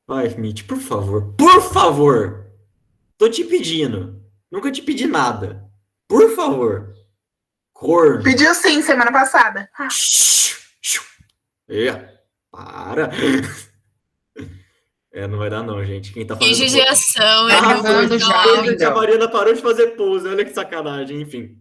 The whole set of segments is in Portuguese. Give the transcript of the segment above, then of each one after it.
Vai, Mitch, por favor. Por favor! Tô te pedindo. Nunca te pedi nada. Por favor. Corno. Pediu sim, semana passada. É, para. É, não vai dar não, gente. Quem tá Que fazendo... judiação, Tá ele arrasando já, Foi, hein, gente, a Del? Mariana parou de fazer pose. Olha que sacanagem. Enfim,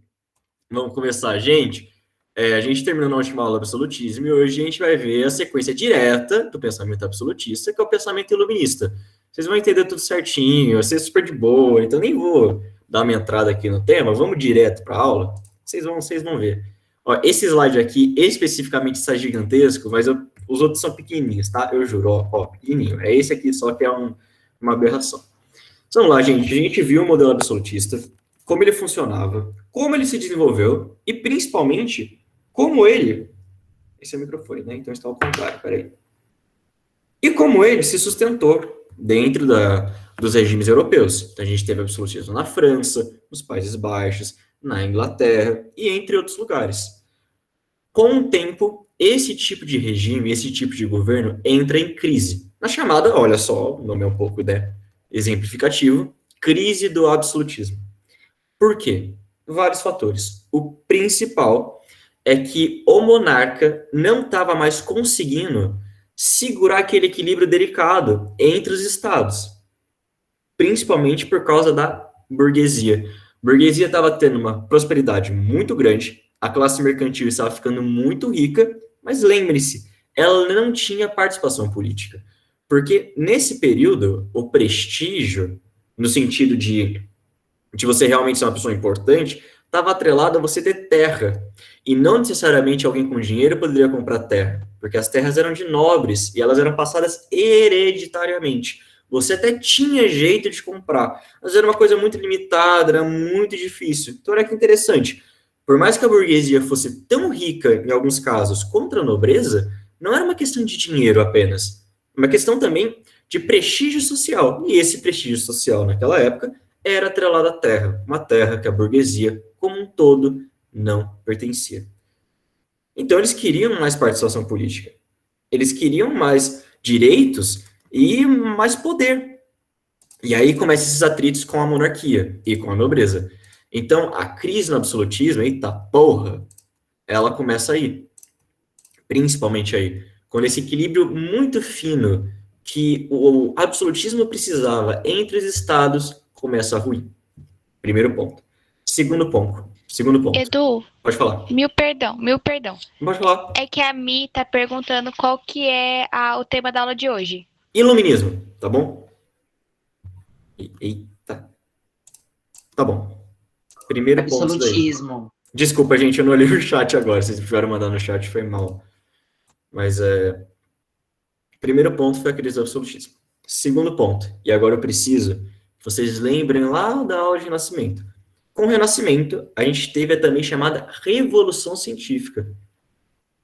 vamos começar, gente. A gente terminou na última aula absolutismo e hoje a gente vai ver a sequência direta do pensamento absolutista, que é o pensamento iluminista. Vocês vão entender tudo certinho, vai ser super de boa, então nem vou dar uma entrada aqui no tema, vamos direto para a aula, vocês vão ver. Ó, esse slide aqui, especificamente, está gigantesco, mas os outros são pequenininhos, tá? Eu juro, ó, pequenininho. É esse aqui só que é uma aberração. Então, vamos lá, gente. A gente viu o modelo absolutista, como ele funcionava, como ele se desenvolveu e, principalmente, como ele... Esse é o microfone, né? Então está ao contrário, peraí. E como ele se sustentou dentro dos regimes europeus. Então, a gente teve absolutismo na França, nos Países Baixos, na Inglaterra e entre outros lugares. Com o tempo, esse tipo de regime, esse tipo de governo entra em crise. Na chamada, olha só, o nome é um pouco exemplificativo, crise do absolutismo. Por quê? Vários fatores. O principal é que o monarca não estava mais conseguindo segurar aquele equilíbrio delicado entre os estados, principalmente por causa da burguesia. A burguesia estava tendo uma prosperidade muito grande, a classe mercantil estava ficando muito rica, mas lembre-se, ela não tinha participação política. Porque nesse período, o prestígio, no sentido de você realmente ser uma pessoa importante, estava atrelado a você ter terra. E não necessariamente alguém com dinheiro poderia comprar terra, porque as terras eram de nobres e elas eram passadas hereditariamente. Você até tinha jeito de comprar, mas era uma coisa muito limitada, era muito difícil. Então, olha que interessante. Por mais que a burguesia fosse tão rica, em alguns casos, contra a nobreza, não era uma questão de dinheiro apenas. Uma questão também de prestígio social. E esse prestígio social, naquela época, era atrelado à terra. Uma terra que a burguesia, como um todo, não pertencia. Então, eles queriam mais participação política. Eles queriam mais direitos e mais poder. E aí começam esses atritos com a monarquia e com a nobreza. Então, a crise no absolutismo, eita porra, ela começa aí. Principalmente aí. Quando esse equilíbrio muito fino que o absolutismo precisava entre os estados começa a ruir. Primeiro ponto. Segundo ponto. Edu, Pode falar. mil perdão. Pode falar. É que a Mi tá perguntando qual que é o tema da aula de hoje. Iluminismo, tá bom? Eita. Tá bom. Primeiro ponto daí. Absolutismo. Desculpa, gente, eu não olhei o chat agora. Vocês tiveram mandar no chat, foi mal. Mas primeiro ponto foi a crise do absolutismo. Segundo ponto, e agora eu preciso que vocês lembrem lá da aula de Renascimento. Com o Renascimento, a gente teve a também chamada Revolução Científica.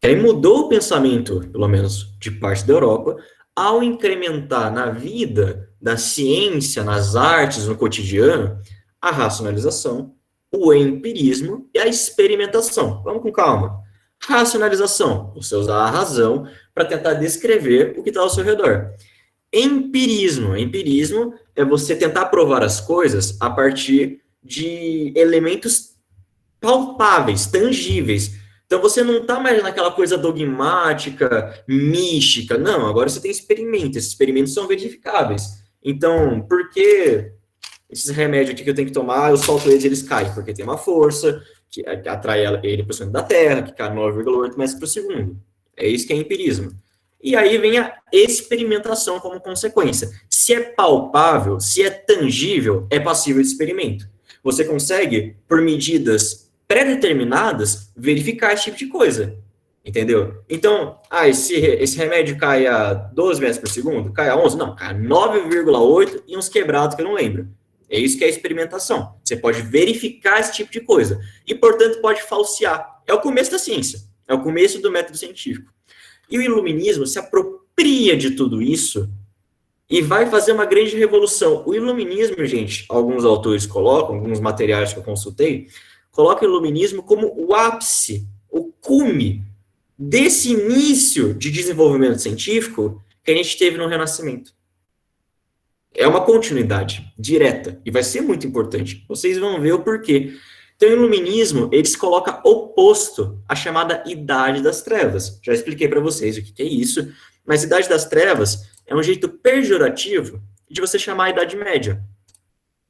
Que aí mudou o pensamento, pelo menos de parte da Europa, ao incrementar na vida da ciência, nas artes, no cotidiano, a racionalização, o empirismo e a experimentação. Vamos com calma. Racionalização, você usar a razão para tentar descrever o que está ao seu redor. Empirismo é você tentar provar as coisas a partir de elementos palpáveis, tangíveis. Então você não está mais naquela coisa dogmática, mística. Não, agora você tem experimentos. Esses experimentos são verificáveis. Então, por que esses remédios aqui que eu tenho que tomar, eu solto eles caem? Porque tem uma força que atrai ele para o centro da Terra, que cai 9,8 metros por segundo. É isso que é empirismo. E aí vem a experimentação como consequência. Se é palpável, se é tangível, é passível de experimento. Você consegue, por medidas pré-determinadas, verificar esse tipo de coisa. Entendeu? Então, esse remédio cai a 12 metros por segundo? Cai a 11? Não, cai a 9,8 e uns quebrados que eu não lembro. É isso que é experimentação. Você pode verificar esse tipo de coisa. E, portanto, pode falsear. É o começo da ciência. É o começo do método científico. E o iluminismo se apropria de tudo isso e vai fazer uma grande revolução. O iluminismo, gente, alguns autores colocam, alguns materiais que eu consultei, colocam o iluminismo como o ápice, o cume desse início de desenvolvimento científico que a gente teve no Renascimento. É uma continuidade direta e vai ser muito importante. Vocês vão ver o porquê. Então, o iluminismo, ele se coloca oposto à chamada Idade das Trevas. Já expliquei para vocês o que é isso, mas Idade das Trevas é um jeito pejorativo de você chamar a Idade Média.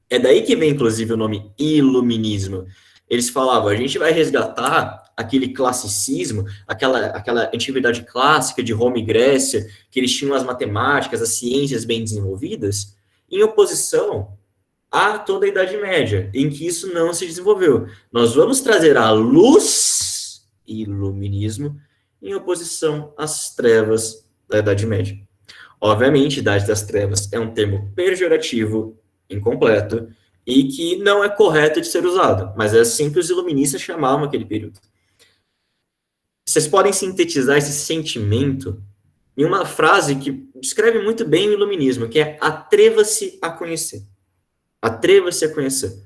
É daí que vem, inclusive, o nome iluminismo. Eles falavam, a gente vai resgatar aquele classicismo, aquela antiguidade clássica de Roma e Grécia, que eles tinham as matemáticas, as ciências bem desenvolvidas, em oposição a toda a Idade Média, em que isso não se desenvolveu. Nós vamos trazer a luz, iluminismo, em oposição às trevas da Idade Média. Obviamente, Idade das Trevas é um termo pejorativo, incompleto, e que não é correto de ser usado, mas é assim que os iluministas chamavam aquele período. Vocês podem sintetizar esse sentimento em uma frase que descreve muito bem o iluminismo, que é atreva-se a conhecer. Atreva-se a conhecer.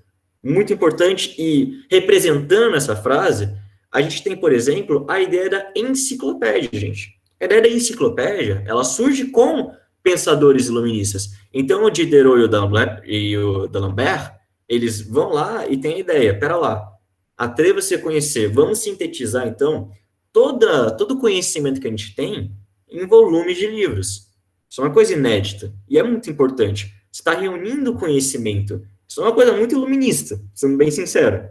Muito importante, e representando essa frase, a gente tem, por exemplo, a ideia da enciclopédia, gente. A ideia da enciclopédia, ela surge com pensadores iluministas. Então, o Diderot e o D'Alembert, eles vão lá e têm a ideia, pera lá, atreva-se a conhecer, vamos sintetizar, então, todo o conhecimento que a gente tem em volumes de livros. Isso é uma coisa inédita, e é muito importante. Você está reunindo conhecimento. Isso é uma coisa muito iluminista, sendo bem sincero.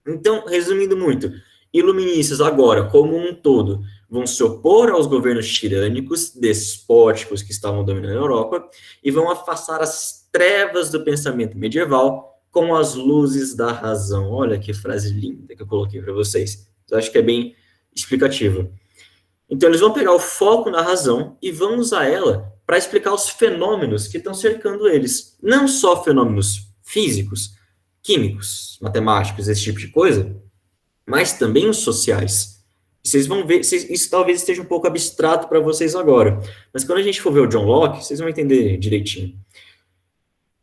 Então, resumindo muito, iluministas agora, como um todo, vão se opor aos governos tirânicos, despóticos que estavam dominando a Europa e vão afastar as trevas do pensamento medieval com as luzes da razão. Olha que frase linda que eu coloquei para vocês. Eu acho que é bem explicativo. Então, eles vão pegar o foco na razão e vão usar ela para explicar os fenômenos que estão cercando eles. Não só fenômenos físicos, químicos, matemáticos, esse tipo de coisa, mas também os sociais. Vocês vão ver, isso talvez esteja um pouco abstrato para vocês agora, mas quando a gente for ver o John Locke, vocês vão entender direitinho.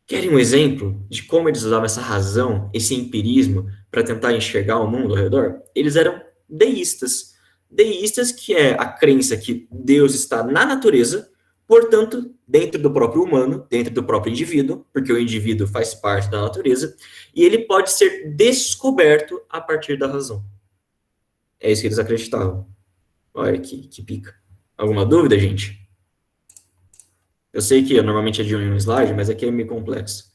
Querem um exemplo de como eles usavam essa razão, esse empirismo, para tentar enxergar o mundo ao redor? Eles eram deístas. Deístas, que é a crença que Deus está na natureza, portanto, dentro do próprio humano, dentro do próprio indivíduo, porque o indivíduo faz parte da natureza, e ele pode ser descoberto a partir da razão. É isso que eles acreditavam. Olha que pica. Alguma dúvida, gente? Eu sei que normalmente é de um slide, mas aqui é meio complexo.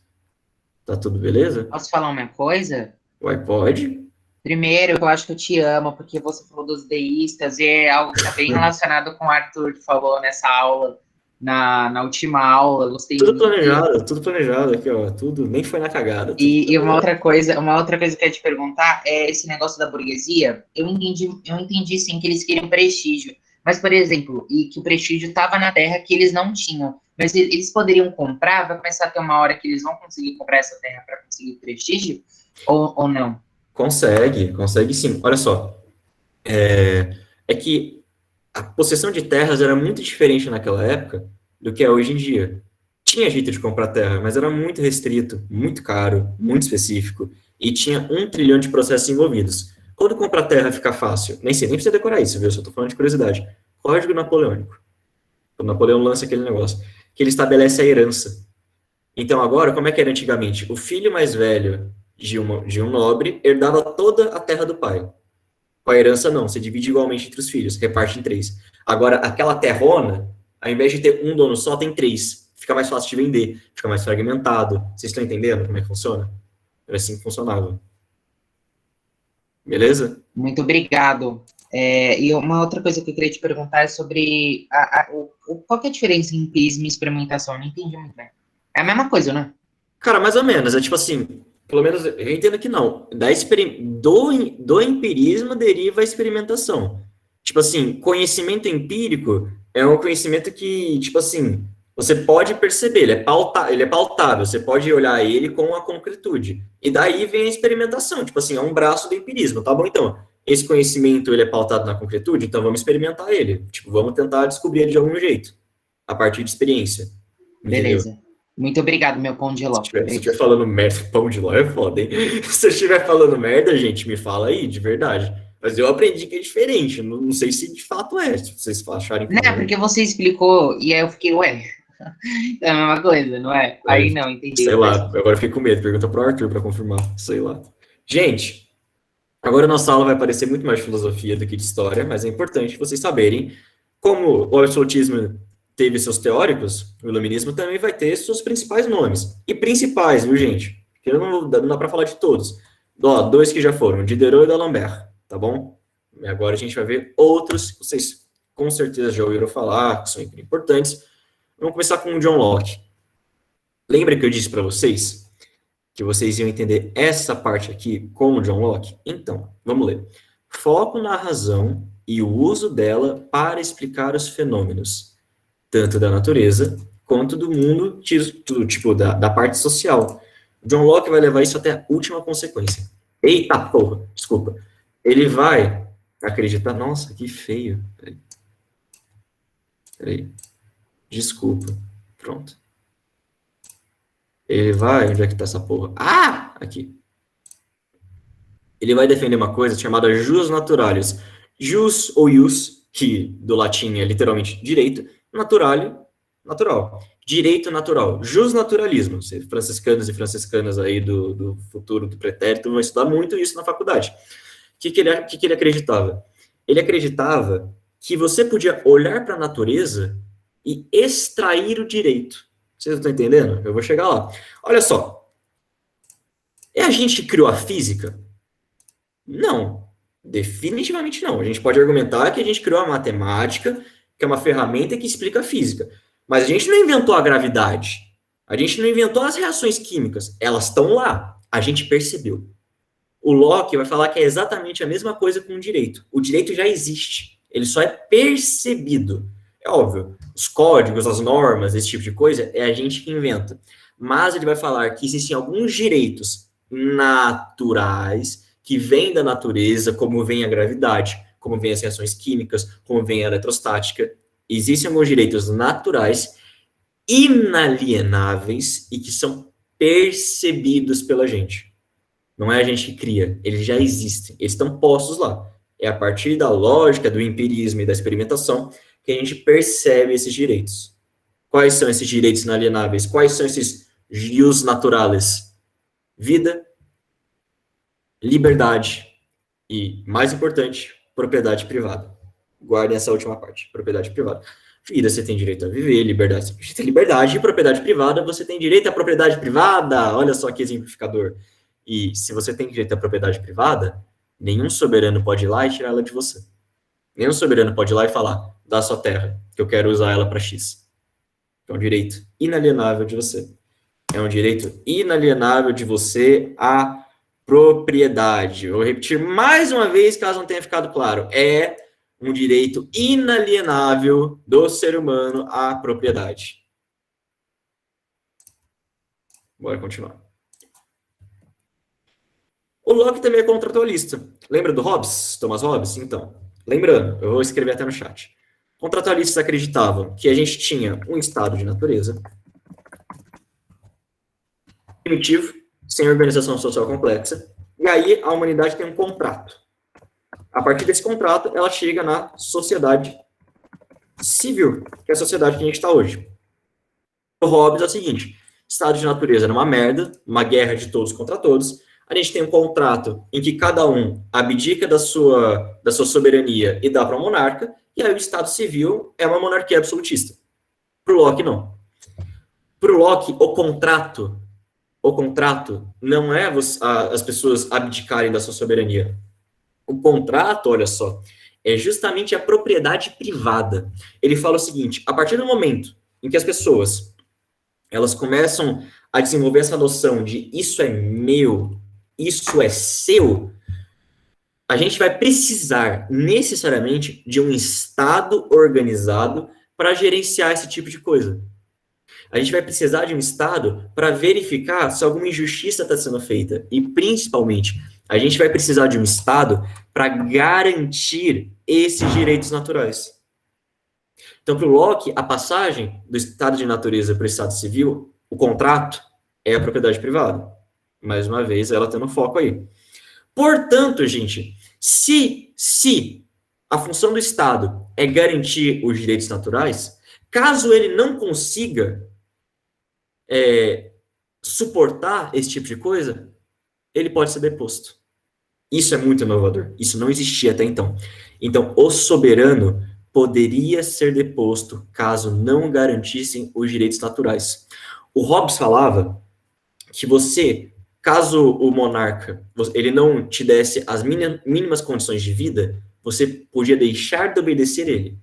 Tá tudo beleza? Posso falar uma coisa? Uai, pode? Primeiro, eu acho que eu te amo, porque você falou dos deístas, e é algo que está bem relacionado com o Arthur, que falou nessa aula, na última aula. Eu gostei tudo muito. tudo planejado aqui, ó. Tudo, nem foi na cagada. E uma outra coisa que eu ia te perguntar é esse negócio da burguesia. Eu entendi sim que eles queriam prestígio, mas, por exemplo, e que o prestígio estava na terra que eles não tinham. Mas eles poderiam comprar, vai começar a ter uma hora que eles vão conseguir comprar essa terra para conseguir prestígio? Ou não? Consegue sim. Olha só, é que a possessão de terras era muito diferente naquela época do que é hoje em dia. Tinha jeito de comprar terra, mas era muito restrito, muito caro, muito específico, e tinha 1 trilhão de processos envolvidos. Quando comprar terra fica fácil, nem sei, nem precisa decorar isso, viu? Só tô falando de curiosidade. Código Napoleônico. O Napoleão lança aquele negócio, que ele estabelece a herança. Então agora, como é que era antigamente? O filho mais velho de um nobre herdava toda a terra do pai. Com a herança, não. Você divide igualmente entre os filhos, reparte em 3. Agora, aquela terrona, ao invés de ter um dono só, tem 3. Fica mais fácil de vender, fica mais fragmentado. Vocês estão entendendo como é que funciona? Era assim que funcionava. Beleza? Muito obrigado. E uma outra coisa que eu queria te perguntar é sobre qual que é a diferença em empirismo e experimentação? Eu não entendi muito bem. É a mesma coisa, né? Cara, mais ou menos. É tipo assim, pelo menos eu entendo que não. Do empirismo deriva a experimentação. Tipo assim, conhecimento empírico é um conhecimento que, tipo assim, você pode perceber, ele é pautável, você pode olhar ele com a concretude. E daí vem a experimentação, tipo assim, é um braço do empirismo, tá bom? Então, esse conhecimento, ele é pautado na concretude, então vamos experimentar ele. Tipo, vamos tentar descobrir ele de algum jeito, a partir de experiência. Entendeu? Beleza. Muito obrigado, meu pão de ló. Se estiver falando merda, pão de ló é foda, hein? Se eu estiver falando merda, gente, me fala aí, de verdade. Mas eu aprendi que é diferente. Não sei se de fato é. Se vocês acharem que Não, porque você explicou e aí eu fiquei, ué, é a mesma coisa, não é? Aí não, entendi. Sei lá. Agora eu fiquei com medo. Pergunta pro Arthur para confirmar. Sei lá. Gente, agora a nossa aula vai parecer muito mais de filosofia do que de história, mas é importante vocês saberem como o absolutismo teve seus teóricos, o iluminismo também vai ter seus principais nomes. E principais, viu, gente? Porque não dá para falar de todos. Ó, dois que já foram, Diderot e D'Alembert, tá bom? E agora a gente vai ver outros que vocês com certeza já ouviram falar, que são importantes. Vamos começar com o John Locke. Lembra que eu disse para vocês que vocês iam entender essa parte aqui com o John Locke? Então, vamos ler. Foco na razão e o uso dela para explicar os fenômenos, tanto da natureza quanto do mundo, tipo, da parte social. John Locke vai levar isso até a última consequência. Eita porra, desculpa. Ele vai acreditar... Nossa, que feio. Peraí. Desculpa. Pronto. Ele vai... Onde é que tá essa porra? Ah! Aqui. Ele vai defender uma coisa chamada jus naturalis. Jus ou ius, que do latim é literalmente direito, natural. Direito natural. Jus naturalismo. Franciscanos e franciscanas aí do futuro do pretérito vão estudar muito isso na faculdade. O que ele acreditava? Ele acreditava que você podia olhar para a natureza e extrair o direito. Vocês estão entendendo? Eu vou chegar lá. Olha só. É a gente que criou a física? Não. Definitivamente não. A gente pode argumentar que a gente criou a matemática, que é uma ferramenta que explica a física. Mas a gente não inventou a gravidade. A gente não inventou as reações químicas. Elas estão lá. A gente percebeu. O Locke vai falar que é exatamente a mesma coisa com o direito. O direito já existe. Ele só é percebido. É óbvio. Os códigos, as normas, esse tipo de coisa, é a gente que inventa. Mas ele vai falar que existem alguns direitos naturais que vêm da natureza, como vem a gravidade, como vem as reações químicas, como vem a eletrostática. Existem alguns direitos naturais, inalienáveis, e que são percebidos pela gente. Não é a gente que cria, eles já existem, eles estão postos lá. É a partir da lógica, do empirismo e da experimentação que a gente percebe esses direitos. Quais são esses direitos inalienáveis? Quais são esses jus naturalis? Vida, liberdade e, mais importante, propriedade privada. Guardem essa última parte, propriedade privada. Vida, você tem direito a viver, liberdade, você tem liberdade, e propriedade privada, você tem direito à propriedade privada. Olha só que exemplificador. E se você tem direito à propriedade privada, nenhum soberano pode ir lá e tirar ela de você. Nenhum soberano pode ir lá e falar, dá sua terra, que eu quero usar ela para X. É um direito inalienável de você. É um direito inalienável de você à propriedade. Vou repetir mais uma vez, caso não tenha ficado claro. É um direito inalienável do ser humano à propriedade. Bora continuar. O Locke também é contratualista. Lembra do Hobbes? Thomas Hobbes? Então, lembrando, eu vou escrever até no chat. Contratualistas acreditavam que a gente tinha um estado de natureza primitivo, sem organização social complexa, e aí a humanidade tem um contrato. A partir desse contrato, ela chega na sociedade civil, que é a sociedade que a gente está hoje. O Hobbes é o seguinte, estado de natureza era uma merda, uma guerra de todos contra todos, a gente tem um contrato em que cada um abdica da sua soberania e dá para o monarca, e aí o Estado civil é uma monarquia absolutista. Para o Locke, não. Para o Locke, o contrato não é as pessoas abdicarem da sua soberania. O contrato, olha só, é justamente a propriedade privada. Ele fala o seguinte, a partir do momento em que as pessoas elas começam a desenvolver essa noção de isso é meu, isso é seu, a gente vai precisar necessariamente de um Estado organizado para gerenciar esse tipo de coisa. A gente vai precisar de um Estado para verificar se alguma injustiça está sendo feita. E, principalmente, a gente vai precisar de um Estado para garantir esses direitos naturais. Então, para o Locke, a passagem do estado de natureza para o estado civil, o contrato, é a propriedade privada. Mais uma vez, ela tendo foco aí. Portanto, gente, se se a função do Estado é garantir os direitos naturais, caso ele não consiga suportar esse tipo de coisa, ele pode ser deposto. Isso é muito inovador. Isso não existia até então. Então, o soberano poderia ser deposto caso não garantissem os direitos naturais. O Hobbes falava que você, caso o monarca, ele não te desse as mínimas condições de vida, você podia deixar de obedecer ele,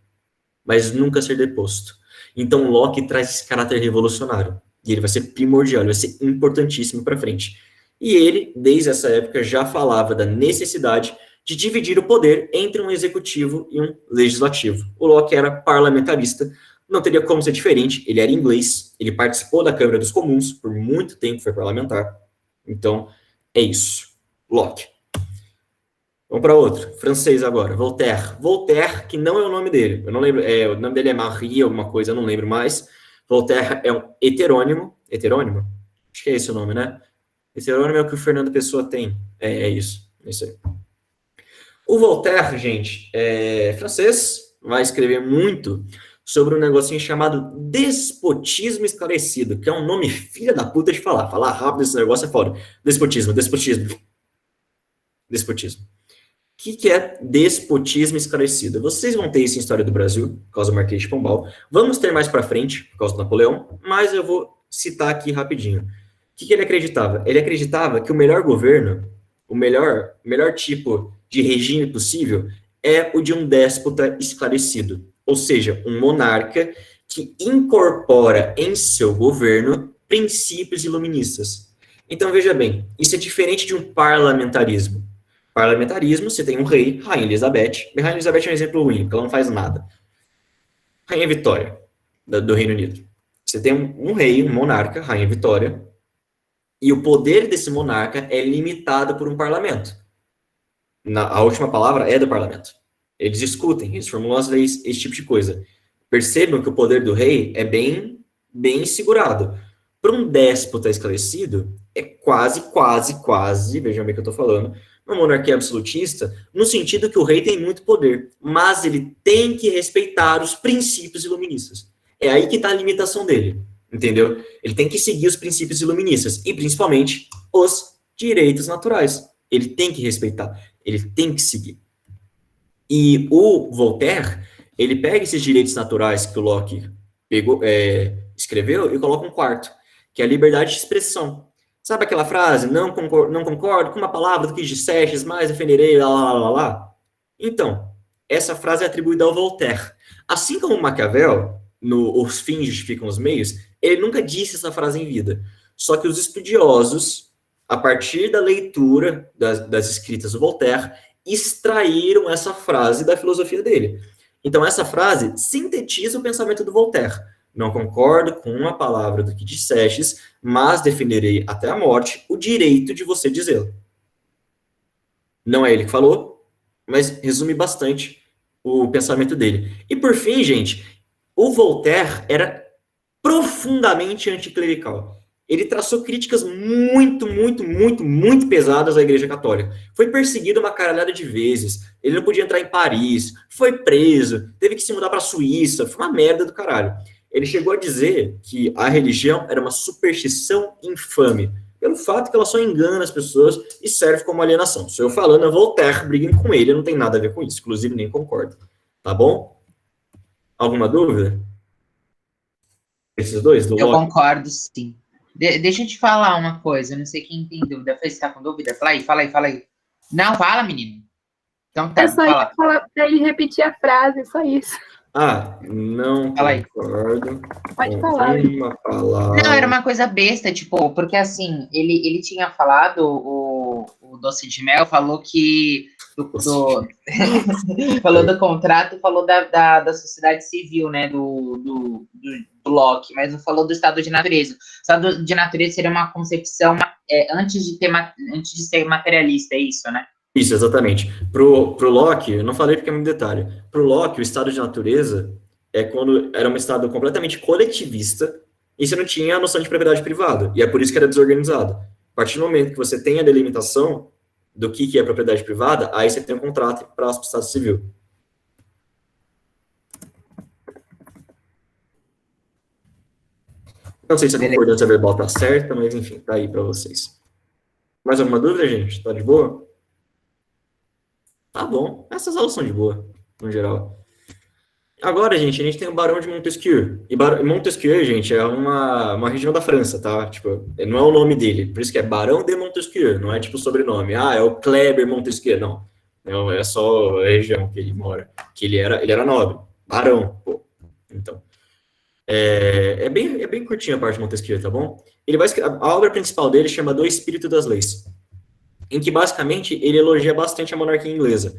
mas nunca ser deposto. Então, Locke traz esse caráter revolucionário. E ele vai ser primordial, ele vai ser importantíssimo para frente. E ele, desde essa época, já falava da necessidade de dividir o poder entre um executivo e um legislativo. O Locke era parlamentarista, não teria como ser diferente, ele era inglês, ele participou da Câmara dos Comuns, por muito tempo foi parlamentar. Então, é isso. Locke. Vamos para outro, francês agora, Voltaire. Voltaire, que não é o nome dele, eu não lembro, o nome dele é Marie, alguma coisa, eu não lembro mais. Voltaire é um heterônimo? Acho que é esse o nome, né? Heterônimo é o que o Fernando Pessoa tem. É isso aí. O Voltaire, gente, é francês, vai escrever muito sobre um negocinho chamado despotismo esclarecido, que é um nome filha da puta de falar. Falar rápido esse negócio é foda. Despotismo. O que é despotismo esclarecido? Vocês vão ter isso em História do Brasil, por causa do Marquês de Pombal. Vamos ter mais para frente, por causa do Napoleão, mas eu vou citar aqui rapidinho. O que ele acreditava? Ele acreditava que o melhor governo, o melhor tipo de regime possível é o de um déspota esclarecido, ou seja, um monarca que incorpora em seu governo princípios iluministas. Então, veja bem, isso é diferente de um parlamentarismo. Parlamentarismo, você tem um rei, Rainha Elizabeth. Rainha Elizabeth é um exemplo ruim, porque ela não faz nada. Rainha Vitória, do Reino Unido. Você tem um rei, um monarca, Rainha Vitória, e o poder desse monarca é limitado por um parlamento. A última palavra é do parlamento. Eles discutem, eles formulam as leis, esse tipo de coisa. Percebam que o poder do rei é bem segurado. Para um déspota esclarecido, é quase, vejam bem o que eu estou falando, uma monarquia absolutista, no sentido que o rei tem muito poder, mas ele tem que respeitar os princípios iluministas. É aí que está a limitação dele, entendeu? Ele tem que seguir os princípios iluministas, e principalmente os direitos naturais. Ele tem que respeitar, ele tem que seguir. E o Voltaire, ele pega esses direitos naturais que o Locke escreveu e coloca um quarto, que é a liberdade de expressão. Sabe aquela frase, não concordo com uma palavra do que dissestes, mas defenderei, lá. Então, essa frase é atribuída ao Voltaire. Assim como Maquiavel, no Os Fins Justificam os Meios, ele nunca disse essa frase em vida. Só que os estudiosos, a partir da leitura das escritas do Voltaire, extraíram essa frase da filosofia dele. Então, essa frase sintetiza o pensamento do Voltaire. Não concordo com uma palavra do que dissestes, mas defenderei até a morte o direito de você dizê-lo. Não é ele que falou, mas resume bastante o pensamento dele. E por fim, gente, o Voltaire era profundamente anticlerical. Ele traçou críticas muito pesadas à Igreja Católica. Foi perseguido uma caralhada de vezes. Ele não podia entrar em Paris. Foi preso. Teve que se mudar para a Suíça. Foi uma merda do caralho. Ele chegou a dizer que a religião era uma superstição infame, pelo fato que ela só engana as pessoas e serve como alienação. Se eu falando, eu Voltaire briguem com ele, não tem nada a ver com isso. Inclusive, nem concordo. Tá bom? Alguma dúvida? Esses dois? Eu concordo, sim. Deixa eu te falar uma coisa, eu não sei quem tem dúvida. Você está com dúvida? Fala aí. Não, fala, menino. Então tá, eu só ia falar pra ele repetir a frase, só isso. Não concordo. Pode falar. Uma palavra. Não, era uma coisa besta, tipo, porque assim, ele tinha falado, o Doce de Mel falou que falou do contrato, falou da sociedade civil, né, do Locke, mas não falou do estado de natureza. O estado de natureza seria uma concepção antes de ser materialista, é isso, né? Isso, exatamente. Pro Locke, eu não falei porque é muito detalhe. Pro Locke, o estado de natureza é quando era um estado completamente coletivista e você não tinha a noção de propriedade privada. E é por isso que era desorganizado. A partir do momento que você tem a delimitação, do que é propriedade privada, aí você tem um contrato para o Estado Civil. Não sei se a Beleza. concordância verbal tá certa, mas enfim, tá aí para vocês. Mais alguma dúvida, gente? Tá de boa? Tá bom. Essas aulas são de boa, no geral. Agora, gente, a gente tem o Barão de Montesquieu. E Montesquieu, gente, é uma região da França, tá? Tipo, não é o nome dele. Por isso que é Barão de Montesquieu, não é tipo o sobrenome. Ah, é o Kleber Montesquieu. Não. Não, é só a região que ele mora. Que ele era nobre. Barão, pô. Então. É bem curtinha a parte de Montesquieu, tá bom? Ele vai escrever, a obra principal dele chama Do Espírito das Leis, em que basicamente ele elogia bastante a monarquia inglesa.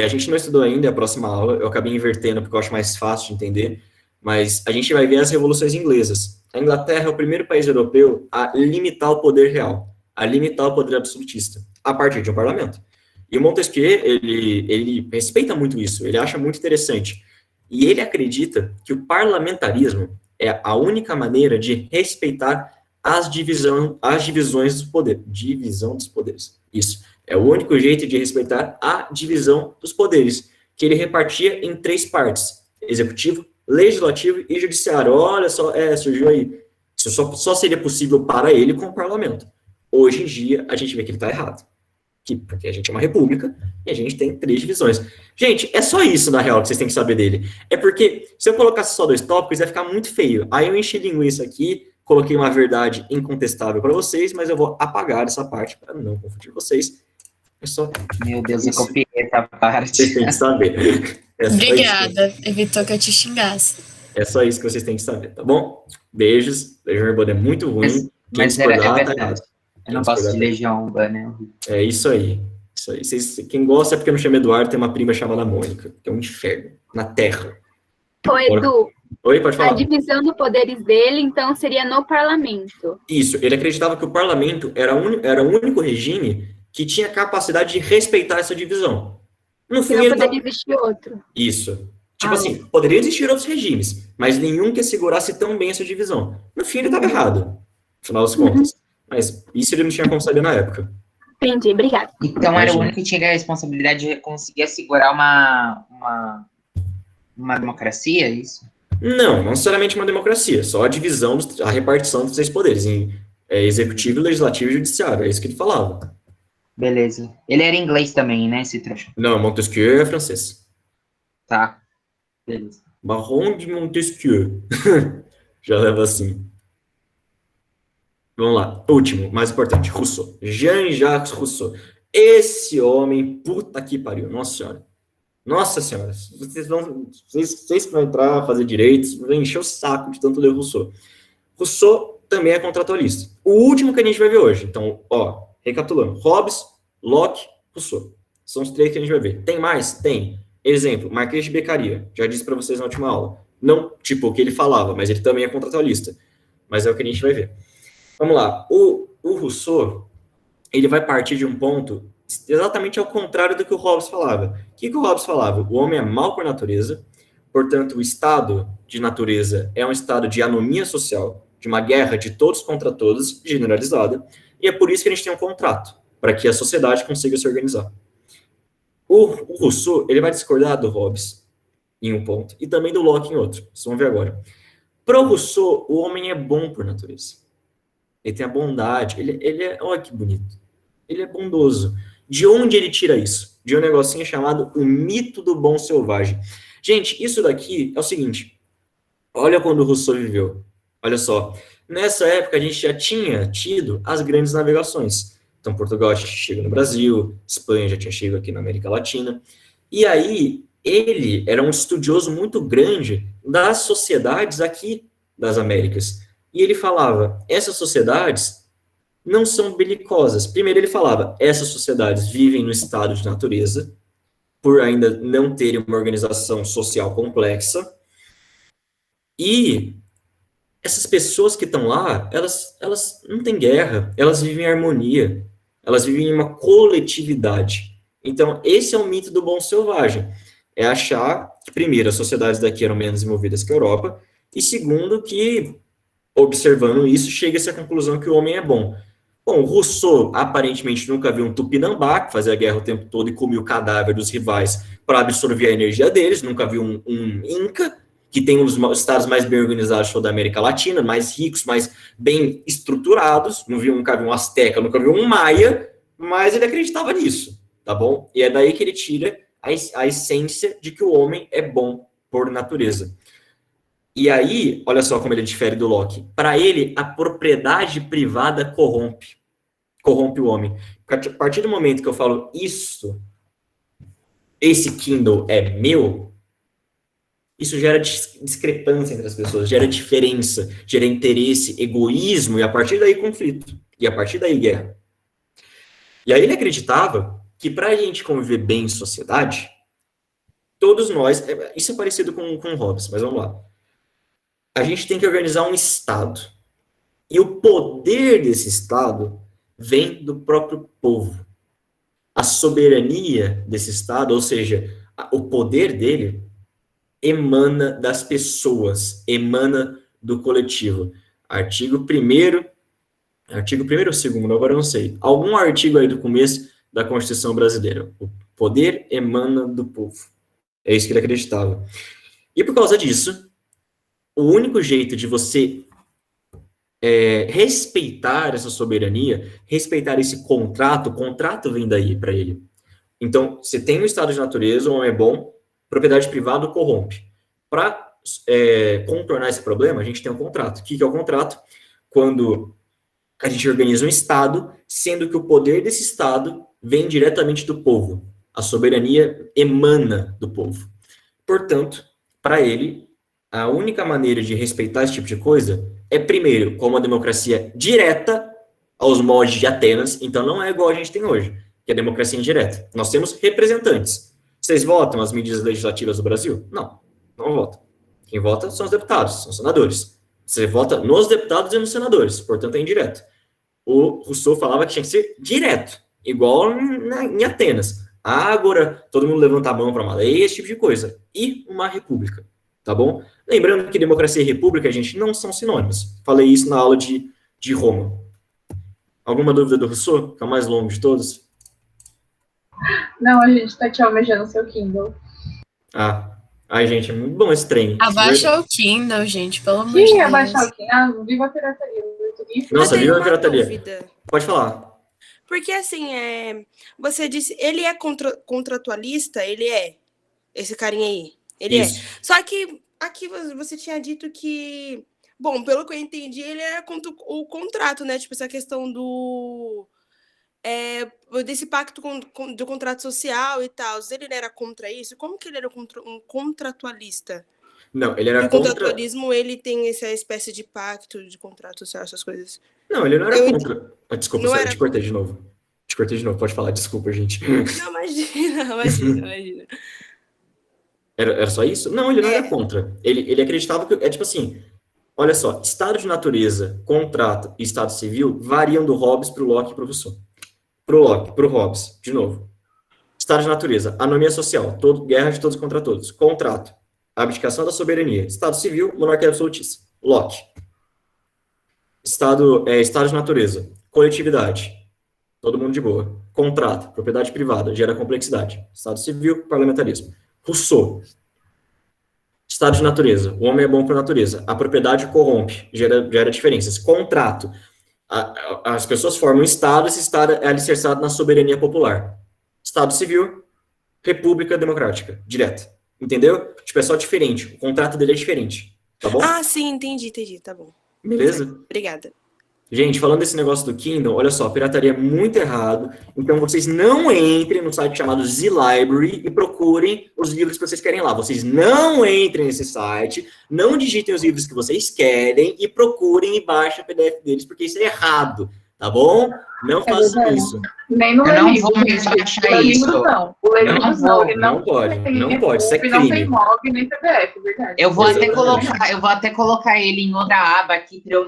A gente não estudou ainda, é a próxima aula, eu acabei invertendo porque eu acho mais fácil de entender, mas a gente vai ver as revoluções inglesas. A Inglaterra é o primeiro país europeu a limitar o poder real, a limitar o poder absolutista, a partir de um parlamento. E o Montesquieu, ele respeita muito isso, ele acha muito interessante. E ele acredita que o parlamentarismo é a única maneira de respeitar as divisões do poder. Divisão dos poderes. Isso. É o único jeito de respeitar a divisão dos poderes, que ele repartia em 3 partes: executivo, legislativo e judiciário. Olha só, surgiu aí. Isso só seria possível para ele com o parlamento. Hoje em dia, a gente vê que ele está errado. Porque a gente é uma república e a gente tem 3 divisões. Gente, é só isso, na real, que vocês têm que saber dele. É porque, se eu colocasse só 2 tópicos, ia ficar muito feio. Aí eu enchi linguiça aqui, coloquei uma verdade incontestável para vocês, mas eu vou apagar essa parte para não confundir vocês. É só... Meu Deus, eu copiei essa parte. Vocês têm que saber. Obrigada, evitou que eu te xingasse. É só isso que vocês têm que saber, tá bom? Beijos. Legião Urbana é muito ruim. Mas Quem discordar, é tá verdade. errado. Eu não gosto de Legião Urbana. É isso aí. Isso aí. Quem gosta é porque não chama Eduardo, tem uma prima chamada Mônica, que é um inferno na Terra. Ô, Edu, Oi, pode falar. a divisão dos poderes dele, então, seria no parlamento. Isso, ele acreditava que o parlamento era o único regime que tinha capacidade de respeitar essa divisão. No fim, Se não ele poderia existir outro. Isso. Tipo assim, poderiam existir outros regimes, mas nenhum que segurasse tão bem essa divisão. No fim, ele estava errado, no final das contas. Mas isso ele não tinha como saber na época. Entendi, obrigada. Então era o único que tinha a responsabilidade de conseguir assegurar uma democracia, é isso? Não necessariamente uma democracia, só a divisão, a repartição dos 3 poderes, em executivo, legislativo e judiciário, é isso que ele falava. Beleza. Ele era inglês também, né, esse trouxa? Não, Montesquieu é francês. Tá. Beleza. Baron de Montesquieu. Já leva assim. Vamos lá. Último, mais importante, Rousseau. Jean-Jacques Rousseau. Esse homem, puta que pariu. Nossa senhora. Nossa senhora. Vocês que vão entrar, fazer direitos, vão encher o saco de tanto ler Rousseau. Rousseau também é contratualista. O último que a gente vai ver hoje. Então, ó, recapitulando. Hobbes, Locke, Rousseau. São os 3 que a gente vai ver. Tem mais? Tem. Exemplo, Marquês de Beccaria. Já disse para vocês na última aula. Não, tipo, o que ele falava, mas ele também é contratualista. Mas é o que a gente vai ver. Vamos lá. O Rousseau, ele vai partir de um ponto exatamente ao contrário do que o Hobbes falava. O que o Hobbes falava? O homem é mau por natureza, portanto, o estado de natureza é um estado de anomia social, de uma guerra de todos contra todos, generalizada, e é por isso que a gente tem um contrato, para que a sociedade consiga se organizar. O Rousseau, ele vai discordar do Hobbes em um ponto, e também do Locke em outro. Vocês vão ver agora. Para o Rousseau, o homem é bom por natureza. Ele tem a bondade, ele é, olha que bonito, ele é bondoso. De onde ele tira isso? De um negocinho chamado o mito do bom selvagem. Gente, isso daqui é o seguinte, olha quando o Rousseau viveu, olha só, nessa época a gente já tinha tido as grandes navegações. Então, Portugal já chegou no Brasil, Espanha já tinha chegado aqui na América Latina, e aí ele era um estudioso muito grande das sociedades aqui das Américas. E ele falava, essas sociedades não são belicosas. Primeiro ele falava, essas sociedades vivem no estado de natureza, por ainda não terem uma organização social complexa, e essas pessoas que estão lá, elas não têm guerra, elas vivem em harmonia, elas vivem em uma coletividade. Então, esse é o mito do bom selvagem. É achar que, primeiro, as sociedades daqui eram menos desenvolvidas que a Europa, e segundo, que, observando isso, chega-se à conclusão que o homem é bom. Bom, o Rousseau aparentemente nunca viu um Tupinambá, que fazia guerra o tempo todo e comia o cadáver dos rivais para absorver a energia deles, nunca viu um Inca, que tem um dos estados mais bem organizados de toda a América Latina, mais ricos, mais bem estruturados, nunca viu um Azteca, nunca viu um Maia, mas ele acreditava nisso, tá bom? E é daí que ele tira a essência de que o homem é bom por natureza. E aí, olha só como ele difere do Locke. Para ele, a propriedade privada corrompe o homem. A partir do momento que eu falo esse Kindle é meu, isso gera discrepância entre as pessoas, gera diferença, gera interesse, egoísmo, e a partir daí conflito. E a partir daí guerra. E aí ele acreditava que para a gente conviver bem em sociedade, todos nós, isso é parecido com Hobbes, mas vamos lá. A gente tem que organizar um Estado. E o poder desse Estado vem do próprio povo. A soberania desse Estado, ou seja, o poder dele, emana das pessoas, emana do coletivo. Artigo 1º ou 2º, agora eu não sei. Algum artigo aí do começo da Constituição Brasileira. O poder emana do povo. É isso que ele acreditava. E por causa disso, o único jeito de você respeitar essa soberania, respeitar esse contrato, o contrato vem daí para ele. Então, você tem um estado de natureza, o homem é bom, propriedade privada corrompe. Para contornar esse problema, a gente tem um contrato. O que é o contrato? Quando a gente organiza um estado, sendo que o poder desse estado vem diretamente do povo. A soberania emana do povo. Portanto, para ele, a única maneira de respeitar esse tipo de coisa é, primeiro, com uma democracia direta aos moldes de Atenas, então não é igual a gente tem hoje, que é democracia indireta. Nós temos representantes. Vocês votam as medidas legislativas do Brasil? Não votam. Quem vota são os deputados, são os senadores. Você vota nos deputados e nos senadores, portanto é indireto. O Rousseau falava que tinha que ser direto, igual em Atenas. Ágora, todo mundo levanta a mão para uma lei, esse tipo de coisa. E uma república. Tá bom? Lembrando que democracia e república, gente, não são sinônimos. Falei isso na aula de Roma. Alguma dúvida do Rousseau? Que é o mais longo de todos? Não, a gente tá te almejando seu Kindle. Ai, gente, é muito bom esse trem. Abaixa o Kindle, gente, pelo amor de Deus. Quem ia abaixar o Kindle? Viva a pirataria. Nossa, viva a uma pirataria. dúvida. Pode falar. Porque, assim, você disse, ele é contratualista? Ele é? Esse carinha aí? Ele Isso. é. Só que aqui você tinha dito que... Bom, pelo que eu entendi, ele era contra o contrato, né? Tipo, essa questão desse pacto do contrato social e tal. Ele era contra isso? Como que ele era um contratualista? Não, ele era E o contra... contratualismo, ele tem essa espécie de pacto de contrato social, essas coisas. Não, ele não era contra... Desculpa, Não era te cortei de novo. Pode falar, desculpa, gente. Não, imagina. Era só isso? Não, ele não era contra. Ele acreditava que... tipo assim, olha só, estado de natureza, contrato e estado civil variam do Hobbes para o Locke e para o Rousseau. Pro Hobbes, de novo. Estado de natureza, anomia social, guerra de todos contra todos. Contrato, abdicação da soberania. Estado civil, monarquia absolutista. Locke. Estado de natureza, coletividade, todo mundo de boa. Contrato, propriedade privada, gera complexidade. Estado civil, parlamentarismo. Rousseau. Estado de natureza, o homem é bom por natureza. A propriedade corrompe, gera diferenças. Contrato, as pessoas formam um Estado, esse Estado é alicerçado na soberania popular. Estado civil, república democrática, direta. Entendeu? Tipo, é só diferente. O contrato dele é diferente. Tá bom? Ah, sim, entendi, tá bom. Beleza? Obrigada. Gente, falando desse negócio do Kindle, olha só, pirataria é muito errado. Então, vocês não entrem no site chamado Z-Library e procurem os livros que vocês querem lá. Vocês não entrem nesse site, não digitem os livros que vocês querem e procurem e baixem o PDF deles, porque isso é errado, tá bom? Não façam isso. Nem no Eu não Lemingos, vou mais gente. achar O Lemingos isso. não. O Lemingos Não não. vou. Ele Não pode, tem não pode, isso é EPUB, não tem crime. MOB, nem CPF, verdade. Eu vou Exatamente. até colocar ele em outra aba aqui pra eu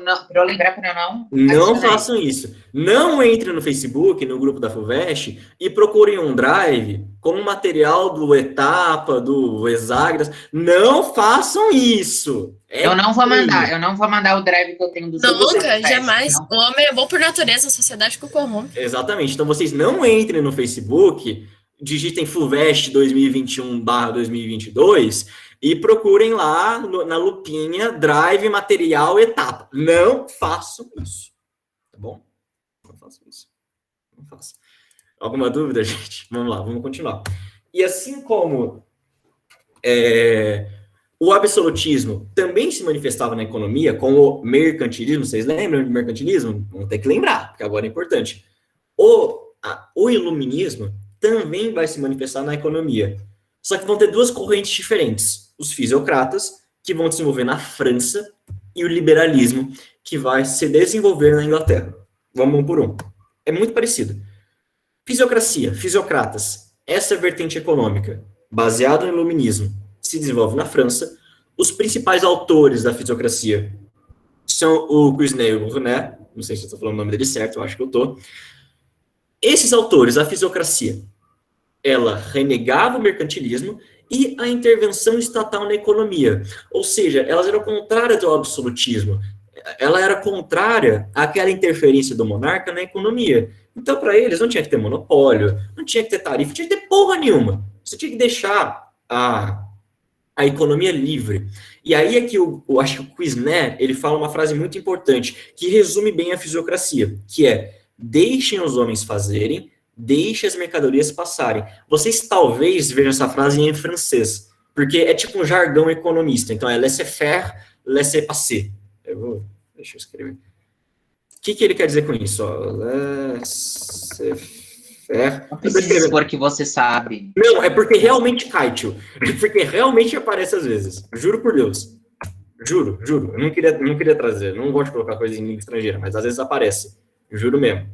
lembrar para eu não Não adicionar façam isso. Não entrem no Facebook, no grupo da FUVEST, e procurem um drive com o material do Etapa, do Exagras. Não façam isso. É Eu não vou crime. mandar, eu não vou mandar o drive que eu tenho do Nunca, jamais. Não. O homem é bom por natureza, a sociedade que o corrompe. Exatamente. Então, vocês não entrem no Facebook, digitem FUVEST 2021/2022 e procurem lá na lupinha Drive, Material, Etapa. Não façam isso. Tá bom? Não façam isso. Não façam. Alguma dúvida, gente? Vamos lá, vamos continuar. E assim como o absolutismo também se manifestava na economia com o mercantilismo, vocês lembram de mercantilismo? Vamos ter que lembrar, porque agora é importante. O iluminismo também vai se manifestar na economia. Só que vão ter duas correntes diferentes. Os fisiocratas, que vão desenvolver na França, e o liberalismo, que vai se desenvolver na Inglaterra. Vamos um por um. É muito parecido. Fisiocracia, fisiocratas, essa vertente econômica, baseada no iluminismo, se desenvolve na França. Os principais autores da fisiocracia são o Quesnay e o Brunet, não sei se eu estou falando o nome dele certo, eu acho que eu estou. Esses autores, a fisiocracia, ela renegava o mercantilismo e a intervenção estatal na economia. Ou seja, elas eram contrárias ao absolutismo. Ela era contrária àquela interferência do monarca na economia. Então, para eles, não tinha que ter monopólio, não tinha que ter tarifa, não tinha que ter porra nenhuma. Você tinha que deixar a economia livre. E aí é que eu acho que o Quesnay, ele fala uma frase muito importante, que resume bem a fisiocracia, que é: deixem os homens fazerem, deixem as mercadorias passarem. Vocês talvez vejam essa frase em francês, porque é tipo um jargão economista. Então é laissez-faire, laissez-passer. Deixa eu escrever. O que ele quer dizer com isso? Laissez-faire. Não precisa expor que você sabe. Não, é porque realmente cai, tio. É porque realmente aparece às vezes. Juro por Deus. Juro. Eu não queria trazer. Não gosto de colocar coisa em língua estrangeira, mas às vezes aparece. Juro mesmo. O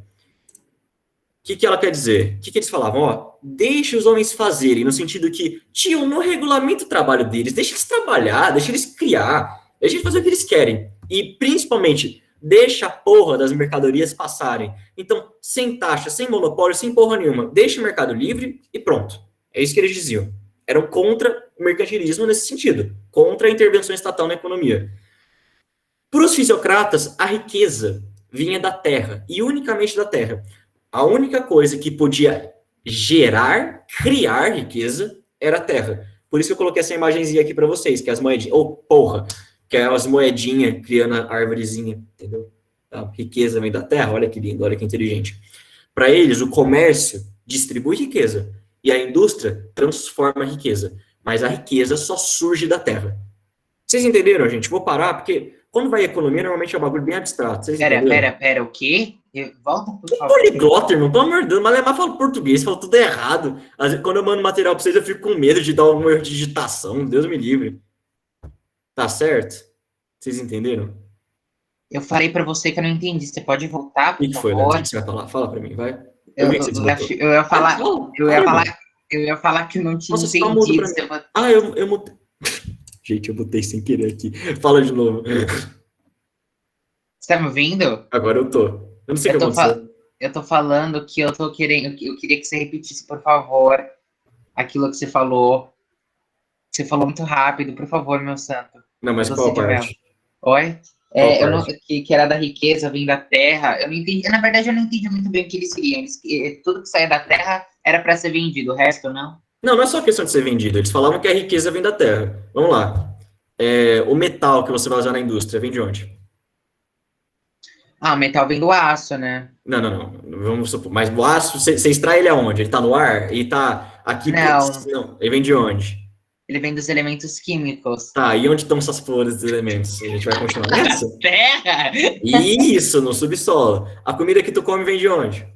que ela quer dizer? O que eles falavam? Ó, deixe os homens fazerem, no sentido que, tio, não regulamenta o trabalho deles, deixa eles trabalhar, deixa eles criar, deixa eles fazer o que eles querem. E, principalmente, deixa a porra das mercadorias passarem. Então, sem taxa, sem monopólio, sem porra nenhuma, deixa o mercado livre e pronto. É isso que eles diziam. Eram contra o mercantilismo nesse sentido, contra a intervenção estatal na economia. Para os fisiocratas, a riqueza vinha da terra, e unicamente da terra. A única coisa que podia criar riqueza, era a terra. Por isso que eu coloquei essa imagenzinha aqui para vocês, que é as moedinhas. Que é as moedinhas criando a árvorezinha, entendeu? A riqueza vem da terra, olha que lindo, olha que inteligente. Para eles, o comércio distribui riqueza, e a indústria transforma a riqueza. Mas a riqueza só surge da terra. Vocês entenderam, gente? Vou parar, porque quando vai economia, normalmente é um bagulho bem abstrato. Vocês entenderam? Pera, o quê? Volta, por favor. Poliglota, irmão, pelo amor de Deus, mas Lemar fala português, fala tudo errado. Às vezes, quando eu mando material pra vocês, eu fico com medo de dar algum erro de digitação, Deus me livre. Tá certo? Vocês entenderam? Eu falei pra você que eu não entendi, você pode voltar, O por que foi, favor? Léo? O que você vai falar? Fala pra mim, vai. Eu vi que você desbotou. ia falar que eu não tinha Nossa, você tá mudo entendido. pra mim. Eu mutei. Gente, eu botei sem querer aqui. Fala de novo. Você tá me ouvindo? Agora eu tô. Eu não sei o que aconteceu. Eu tô falando que eu queria que você repetisse, por favor, aquilo que você falou. Você falou muito rápido, por favor, meu santo. Não, mas qual parte? Oi? Qual parte? Que era da riqueza, vem da terra. Eu não entendi. Na verdade, eu não entendi muito bem o que eles queriam. Tudo que saía da terra era para ser vendido, o resto não. Não é só questão de ser vendido. Eles falavam que a riqueza vem da terra. Vamos lá. O metal que você vai usar na indústria vem de onde? O metal vem do aço, né? Não. Vamos supor. Mas o aço, você extrai ele aonde? Ele tá no ar? Ele tá aqui? Não. Ele vem de onde? Ele vem dos elementos químicos. Tá, e onde estão essas flores dos elementos? A gente vai continuar nessa? Terra! Isso, no subsolo. A comida que tu come vem de onde?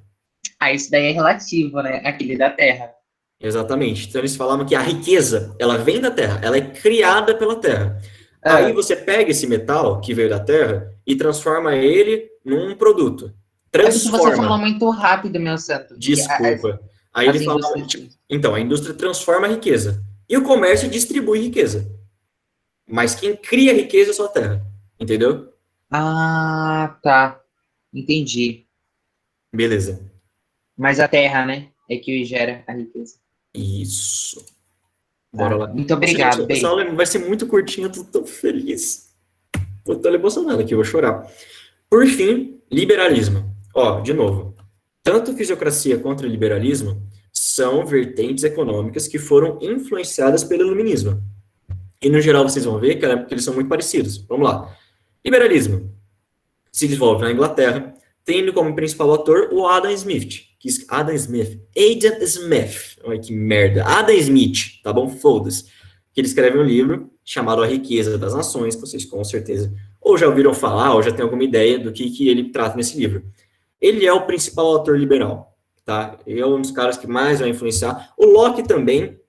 Isso daí é relativo, né? Aquele da terra. Exatamente. Então eles falavam que a riqueza, ela vem da terra, ela é criada pela terra. Aí você pega esse metal que veio da terra e transforma ele num produto. É porque você falou transforma. muito rápido, meu santo. Desculpa. Aí ele fala, então, a indústria transforma a riqueza. E o comércio distribui riqueza. Mas quem cria riqueza é só a terra. Entendeu? Ah, tá. Entendi. Beleza. Mas a terra, né? É que gera a riqueza. Isso. Bora lá. Muito obrigado, Gente, essa aula vai ser muito curtinha, eu tô tão feliz. Eu tô emocionado aqui, eu vou chorar. Por fim, liberalismo. Ó, de novo. Tanto fisiocracia quanto liberalismo são vertentes econômicas que foram influenciadas pelo iluminismo. E, no geral, vocês vão ver que eles são muito parecidos. Vamos lá. Liberalismo se desenvolve na Inglaterra, tendo como principal autor o Adam Smith. Adam Smith. Olha que merda. Adam Smith, tá bom? Foda-se. Que ele escreve um livro chamado A Riqueza das Nações, que vocês com certeza ou já ouviram falar, ou já têm alguma ideia do que ele trata nesse livro. Ele é o principal autor liberal, tá? Ele é um dos caras que mais vai influenciar. O Locke também,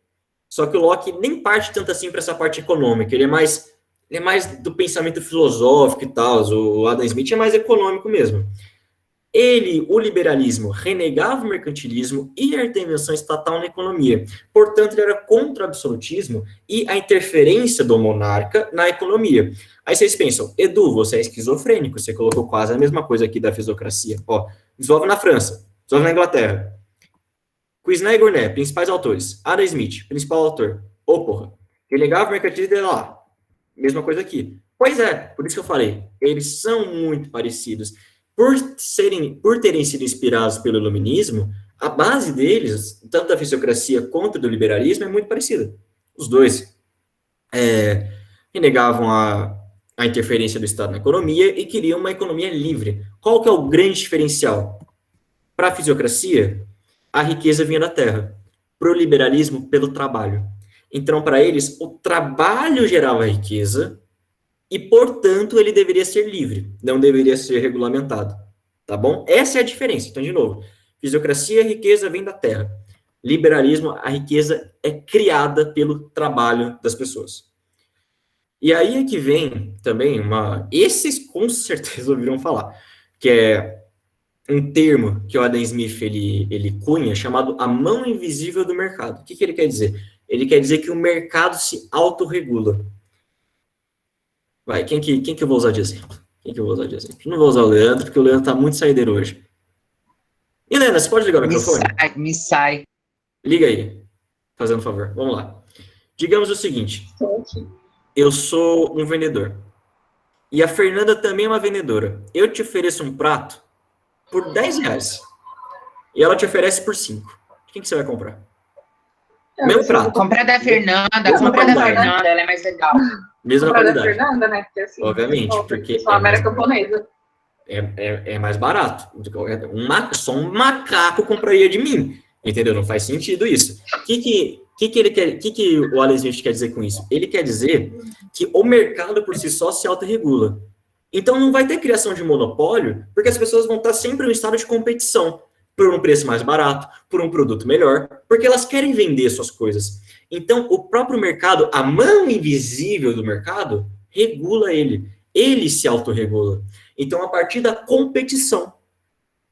só que o Locke nem parte tanto assim para essa parte econômica, ele é mais do pensamento filosófico e tal, o Adam Smith é mais econômico mesmo. O liberalismo, renegava o mercantilismo e a intervenção estatal na economia. Portanto, ele era contra o absolutismo e a interferência do monarca na economia. Aí vocês pensam, Edu, você é esquizofrênico, você colocou quase a mesma coisa aqui da fisiocracia. Ó, desenvolve na França, desenvolve na Inglaterra. Quesnay e Gournay, principais autores. Adam Smith, principal autor. Ô, porra, renegava o mercantilismo e lá. Mesma coisa aqui. Pois é, por isso que eu falei, eles são muito parecidos. Por terem sido inspirados pelo iluminismo, a base deles, tanto da fisiocracia quanto do liberalismo, é muito parecida. Os dois renegavam a interferência do Estado na economia e queriam uma economia livre. Qual que é o grande diferencial? Para a fisiocracia, a riqueza vinha da terra. Para o liberalismo, pelo trabalho. Então, para eles, o trabalho gerava riqueza e, portanto, ele deveria ser livre, não deveria ser regulamentado, tá bom? Essa é a diferença. Então, de novo, fisiocracia, a riqueza vem da terra. Liberalismo, a riqueza é criada pelo trabalho das pessoas. E aí é que vem também esses com certeza ouviram falar, que é um termo que o Adam Smith ele cunha, chamado a mão invisível do mercado. O que ele quer dizer? Ele quer dizer que o mercado se autorregula. Vai, quem que eu vou usar de exemplo? Não vou usar o Leandro, porque o Leandro tá muito saideiro hoje. Helena, você pode ligar o microfone? Me sai. Liga aí, fazendo um favor. Vamos lá. Digamos o seguinte. Eu sou um vendedor. E a Fernanda também é uma vendedora. Eu te ofereço um prato por R$10. E ela te oferece por 5. Quem que você vai comprar? Meu prato. Compra da Fernanda, ela é mais legal. Mesma Comprar da qualidade. Fernanda, né? Porque, assim, Obviamente, porque só a América camponesa. é mais barato. Só um macaco compraria de mim. Entendeu? Não faz sentido isso. O que ele quer? Que o Adam Smith quer dizer com isso? Ele quer dizer que o mercado por si só se autorregula. Então não vai ter criação de monopólio, porque as pessoas vão estar sempre em um estado de competição por um preço mais barato, por um produto melhor, porque elas querem vender suas coisas. Então, o próprio mercado, a mão invisível do mercado, regula ele. Ele se autorregula. Então, a partir da competição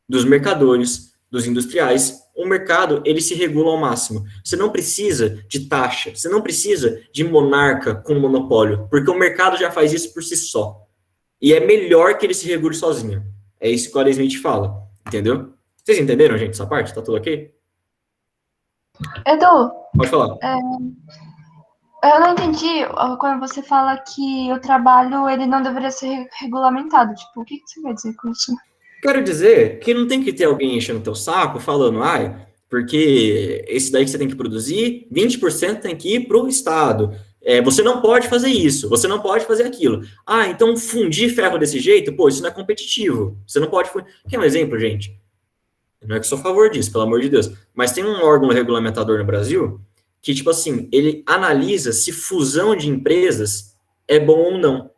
dos mercadores, dos industriais, o mercado, ele se regula ao máximo. Você não precisa de taxa, você não precisa de monarca com monopólio, porque o mercado já faz isso por si só. E é melhor que ele se regule sozinho. É isso que o Adam Smith fala, entendeu? Vocês entenderam, gente, essa parte? Tá tudo ok? Edu, Pode falar. eu não entendi quando você fala que o trabalho ele não deveria ser regulamentado. Tipo, o que você quer dizer com isso? Quero dizer que não tem que ter alguém enchendo teu saco falando, porque esse daí que você tem que produzir, 20% tem que ir pro Estado. Você não pode fazer isso, você não pode fazer aquilo. Então fundir ferro desse jeito, isso não é competitivo. Você não pode fundir. Quer um exemplo, gente? Não é que sou a favor disso, pelo amor de Deus. Mas tem um órgão regulamentador no Brasil que, tipo assim, ele analisa se fusão de empresas é bom ou não.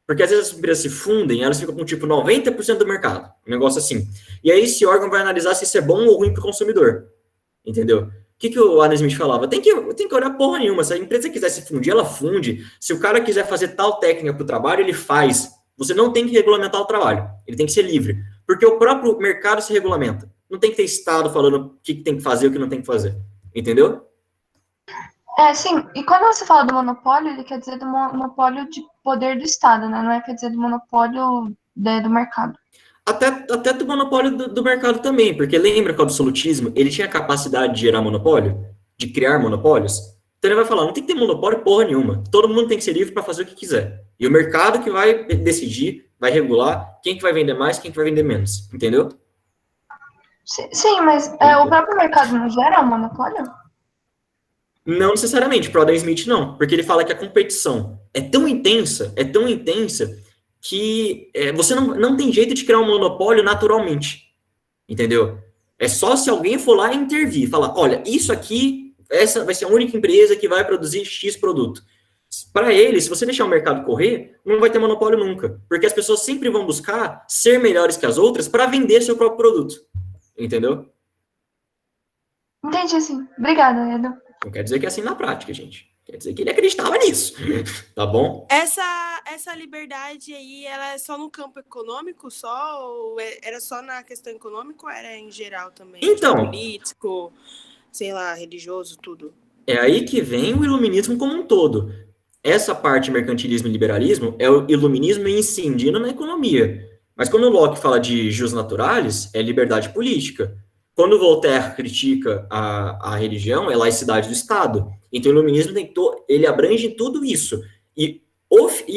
Porque às vezes as empresas se fundem, elas ficam com, tipo, 90% do mercado. Um negócio assim. E aí esse órgão vai analisar se isso é bom ou ruim para o consumidor. Entendeu? O que o Adam Smith falava? Tem que olhar porra nenhuma. Se a empresa quiser se fundir, ela funde. Se o cara quiser fazer tal técnica para o trabalho, ele faz. Você não tem que regulamentar o trabalho. Ele tem que ser livre. Porque o próprio mercado se regulamenta. Não tem que ter Estado falando o que tem que fazer e o que não tem que fazer. Entendeu? Sim. E quando você fala do monopólio, ele quer dizer do monopólio de poder do Estado, né? Não é quer dizer do monopólio do mercado. Até do monopólio do mercado também, porque lembra que o absolutismo, ele tinha a capacidade de gerar monopólio, de criar monopólios. Então ele vai falar, não tem que ter monopólio porra nenhuma. Todo mundo tem que ser livre para fazer o que quiser. E o mercado que vai decidir, vai regular quem que vai vender mais, quem que vai vender menos. Entendeu? Sim, mas o próprio mercado não gera um monopólio? Não necessariamente, pro Adam Smith não, porque ele fala que a competição é tão intensa, que você não tem jeito de criar um monopólio naturalmente, entendeu? É só se alguém for lá e intervir, falar, olha, isso aqui, essa vai ser a única empresa que vai produzir X produto. Para ele, se você deixar o mercado correr, não vai ter monopólio nunca, porque as pessoas sempre vão buscar ser melhores que as outras para vender seu próprio produto, entendeu? Entendi, sim. Obrigada, Edu. Não quer dizer que é assim na prática, gente. Quer dizer que ele acreditava nisso, tá bom? Essa liberdade aí, ela é só no campo econômico só? Ou era só na questão econômica ou era em geral também? Então, Tipo, político, sei lá, religioso, tudo? é aí que vem o iluminismo como um todo. Essa parte mercantilismo e liberalismo é o iluminismo incidindo na economia. Mas quando o Locke fala de jus naturalis, é liberdade política. Quando Voltaire critica a religião, é laicidade do Estado. Então o iluminismo ele abrange tudo isso. E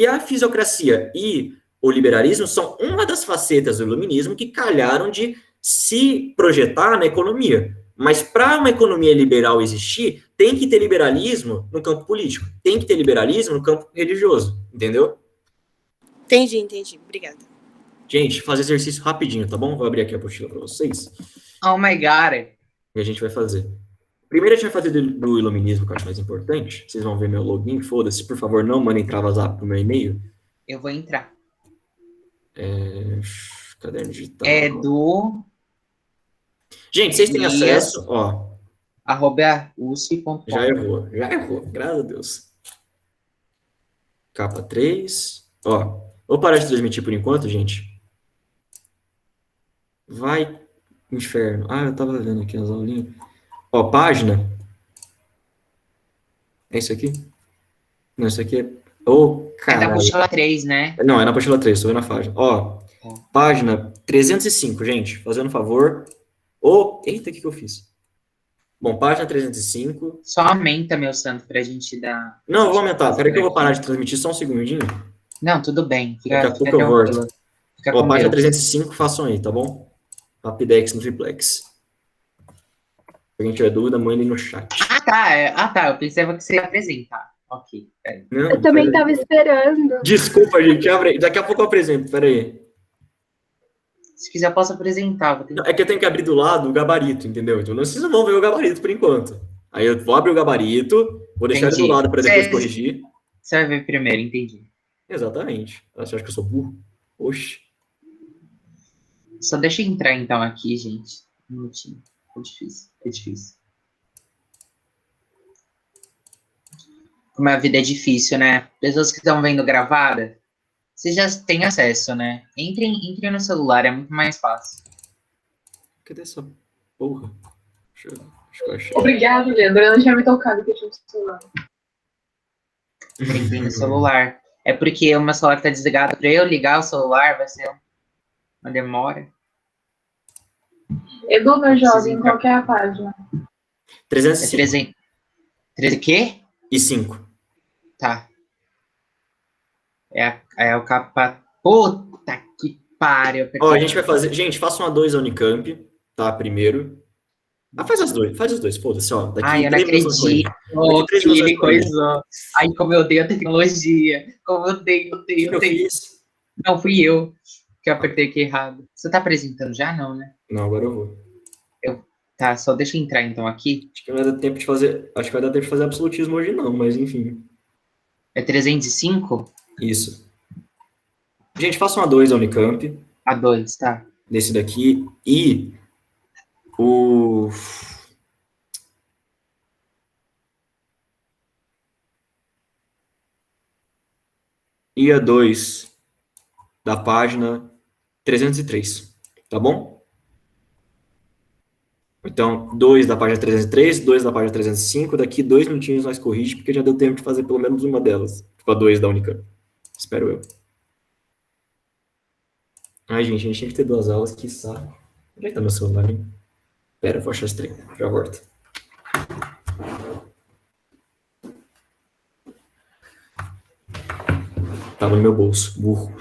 a fisiocracia e o liberalismo são uma das facetas do iluminismo que calharam de se projetar na economia. Mas para uma economia liberal existir, tem que ter liberalismo no campo político, tem que ter liberalismo no campo religioso, entendeu? Entendi. Obrigada. Gente, fazer exercício rapidinho, tá bom? Vou abrir aqui a apostila para vocês. Oh my God. E a gente vai fazer. Primeiro a gente vai fazer do iluminismo, que eu acho mais importante. Vocês vão ver meu login, foda-se. Por favor, não mandem trava zap pro meu e-mail. Eu vou entrar. Caderno digital. É do... Gente, vocês têm acesso, ó. @usp.com. Já errou, graças a Deus. Capa 3. Ó, vou parar de transmitir por enquanto, gente. Vai, inferno. Ah, eu tava vendo aqui as aulinhas. Ó, página. É isso aqui? Não, isso aqui é... Ô, É da caralho. apostila 3, né? Não, é na apostila 3, tô vendo a página. Ó, página 305, gente. Fazendo um favor. Eita, o que eu fiz? Bom, página 305. Só aumenta, meu santo, pra gente dar... Não, eu vou aumentar. Peraí que eu vou parar de transmitir só um segundinho. Não, tudo bem. Daqui a pouco eu volto. Fica Ó, com página Deus. 305, façam aí, tá bom? Rapidex no triplex. Se alguém tiver dúvida, mandem no chat. Tá. Eu pensava que você ia apresentar. Ok, peraí. Não, Eu também peraí. tava esperando. Desculpa, gente. Daqui a pouco eu apresento, peraí. Se quiser, eu posso apresentar. Vou tentar. É que eu tenho que abrir do lado o gabarito, entendeu? Então vocês não vão ver o gabarito por enquanto. Aí eu vou abrir o gabarito, vou deixar ele do Entendi. lado para depois corrigir. Você vai ver primeiro, entendi. Exatamente. Você acha que eu sou burro? Oxe. Só deixa eu entrar, então, aqui, gente. Um minutinho. É difícil. Como a vida é difícil, né? Pessoas que estão vendo gravada, vocês já têm acesso, né? Entrem no celular, é muito mais fácil. Cadê essa porra? Acho que eu achei. Obrigada, Leandro. Eu não tinha me tocado que eu tinha um celular. Entrem no celular. É porque o meu celular tá desligado. Pra eu ligar o celular, vai ser uma demora. Edu, meu jovem, Sim, qual que é a página? É 305 300... 300 o quê? e 5. Tá. É o capa... Puta que pariu. Ó, a gente vai fazer... Gente, façam a 2 a Unicamp, tá? Primeiro. Faz os dois, foda-se, ó. Daqui Ai, eu não 3 minutos eu acredito corrijo. Daqui 3 que minutos ele eu corrijo. coisou. Ai, como eu odeio a tecnologia. Como eu odeio. O que eu fiz? Não, fui eu que apertei aqui errado. Você tá apresentando já? Não, né? Não, agora eu vou. Tá, só deixa eu entrar então aqui. Acho que não vai dar tempo de fazer... Acho que vai dar tempo de fazer absolutismo hoje não, mas enfim. É 305? Isso. Gente, façam a 2 a Unicamp, A 2, tá. desse daqui, e o... E a 2 da página 303. Tá bom? Então, 2 da página 303, 2 da página 305, daqui 2 minutinhos nós corrigimos, porque já deu tempo de fazer pelo menos uma delas. Tipo, a 2 da Unicamp. Espero eu. Ai, gente, a gente tinha que ter 2 aulas, que saco. Onde é que tá meu celular, hein? Pera, eu vou achar esse trem. Já volto. Tava no meu bolso, burro.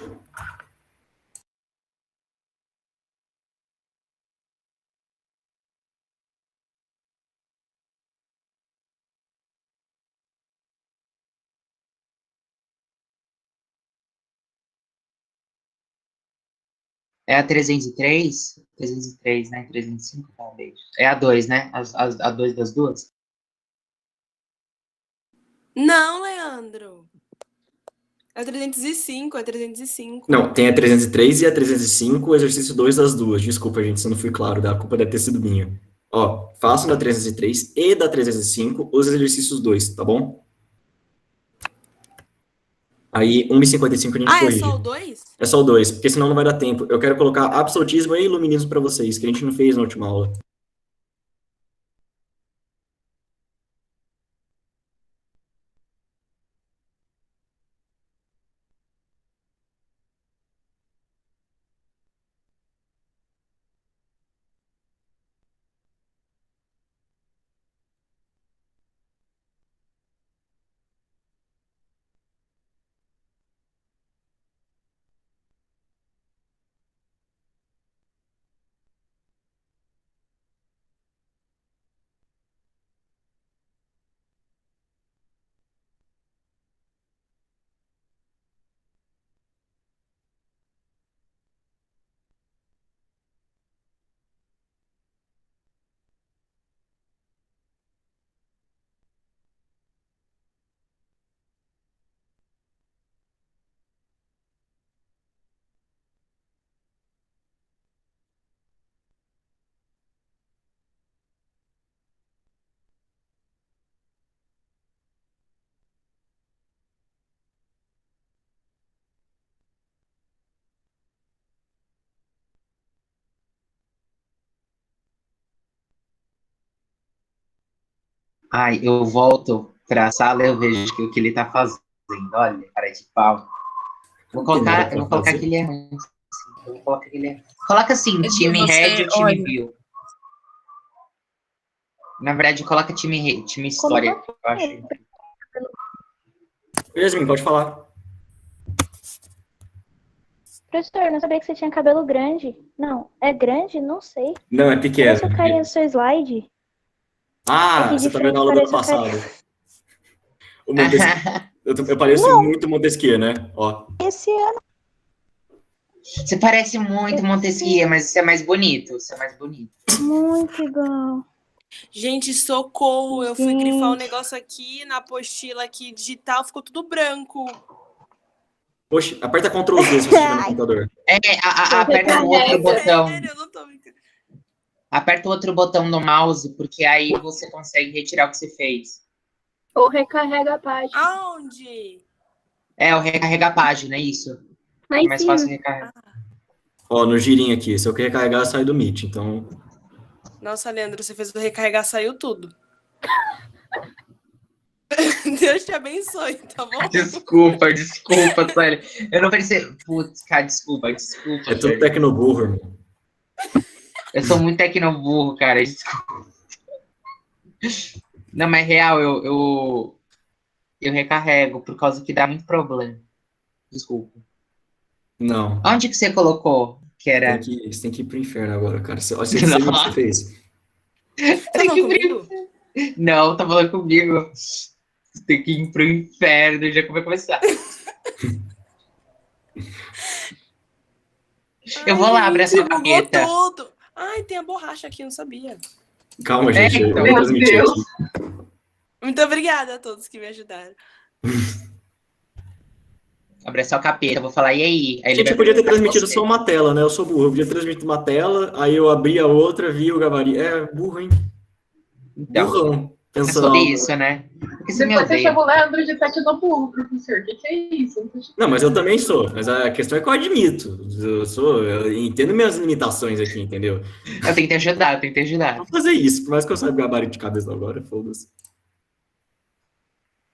É a 303? 303, né? 305, talvez. É a 2, né? A 2 das duas? Não, Leandro. É 305, é 305. Não, tem a 303 e a 305, o exercício 2 das duas. Desculpa, gente, se eu não fui claro, a culpa deve ter sido minha. Ó, faço da 303 e da 305 os exercícios 2, tá bom? Aí, 1h55 a gente Ah, é corrige. só o 2? É só o 2, porque senão não vai dar tempo. Eu quero colocar absolutismo e iluminismo para vocês, que a gente não fez na última aula. Ai, eu volto pra sala e eu vejo que o que ele tá fazendo. Olha, cara de pau. Não tem nada pra Eu vou colocar fazer. que ele é ruim. Eu vou colocar que ele é... Coloca assim, time Você Red ou time olha. View. Na verdade, coloca time História. Eu acho. Yasmin, pode falar. Professor, eu não sabia que você tinha cabelo grande. Não, é grande? Não sei. Não, é pequeno. Parece o carinha do seu slide. Ah, Aqui de você tá vendo a frente aula do ano parece o passado. O Montesquieu. Eu pareço muito Montesquieu, né? Ó. Esse ano. Você parece muito Montesquieu, mas você é mais bonito. Você é mais bonito. Muito igual. Gente, socorro. Eu fui Gente. grifar um negócio aqui na apostila aqui digital, ficou tudo branco. Poxa, aperta Ctrl Z se você estiver no computador. Aperta o outro botão. Sério, eu não tô brincando. Aperta o outro botão do mouse, porque aí você consegue retirar o que você fez. Ou recarrega a página. Aonde? É, o recarrega a página, é isso. Lá É em mais cima. fácil recarregar. Ó, no girinho aqui. Se eu quer recarregar, sai do Meet. Então, Nossa, Leandro, você fez o recarregar, saiu tudo. Deus te abençoe, tá bom? Desculpa, sério. Eu não pensei. Putz, cara, desculpa. é tudo Sério. tecnoburro, irmão. Eu sou muito tecnoburro, cara. Desculpa. Não, mas real, eu recarrego por causa que dá muito problema. Desculpa. Não. Onde que você colocou? Que era. Você tem que ir pro inferno agora, cara. Olha, você viu o que você fez. Tá falando comigo? Não, tá falando comigo. Você tem que ir pro inferno, já vai começar. Eu vou lá abrir essa Gente, bugou gaveta. tudo. Ai, tem a borracha aqui, eu não sabia. Calma, gente. Eu então. vou transmitir Meu aqui. Muito obrigada a todos que me ajudaram. Abrir essa capeta, eu vou falar, e aí? Aí ele Gente, vai eu podia ter perguntar transmitido você. só uma tela, né? Eu sou burro. Eu podia ter transmitido uma tela, aí eu abri a outra, vi o gabarito. É, burro, hein? Então, Burrão. É Pensando sobre algo- isso, né? Porque você me Depois você odeia. chama o Leandro de tecnoburro, professor. O que é isso? Não, mas eu também sou. Mas a questão é que eu admito. Eu entendo minhas limitações aqui, entendeu? Eu tenho que te ajudar, eu tenho que te ajudar. Vou fazer isso, por mais que eu saiba gabarito de cabeça agora, foda-se.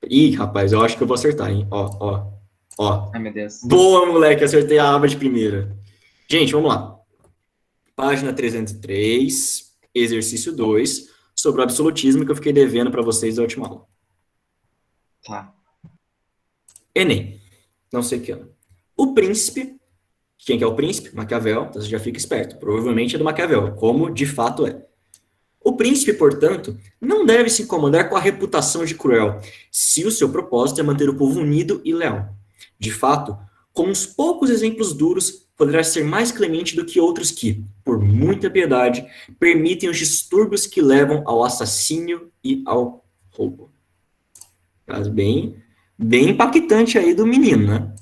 Ih, rapaz, eu acho que eu vou acertar, hein? Ó. Ai, meu Deus. Boa, moleque, acertei a aba de primeira. Gente, vamos lá. Página 303, exercício 2, sobre o absolutismo que eu fiquei devendo para vocês da última aula. Tá. Enem. Não sei que ano. O príncipe. Quem que é o príncipe? Maquiavel. Então você já fica esperto. Provavelmente é do Maquiavel, como de fato é. O príncipe, portanto, não deve se incomodar com a reputação de cruel, se o seu propósito é manter o povo unido e leal. De fato, com uns poucos exemplos duros, poderá ser mais clemente do que outros que, por muita piedade, permitem os distúrbios que levam ao assassínio e ao roubo. Caso bem impactante aí do menino, né?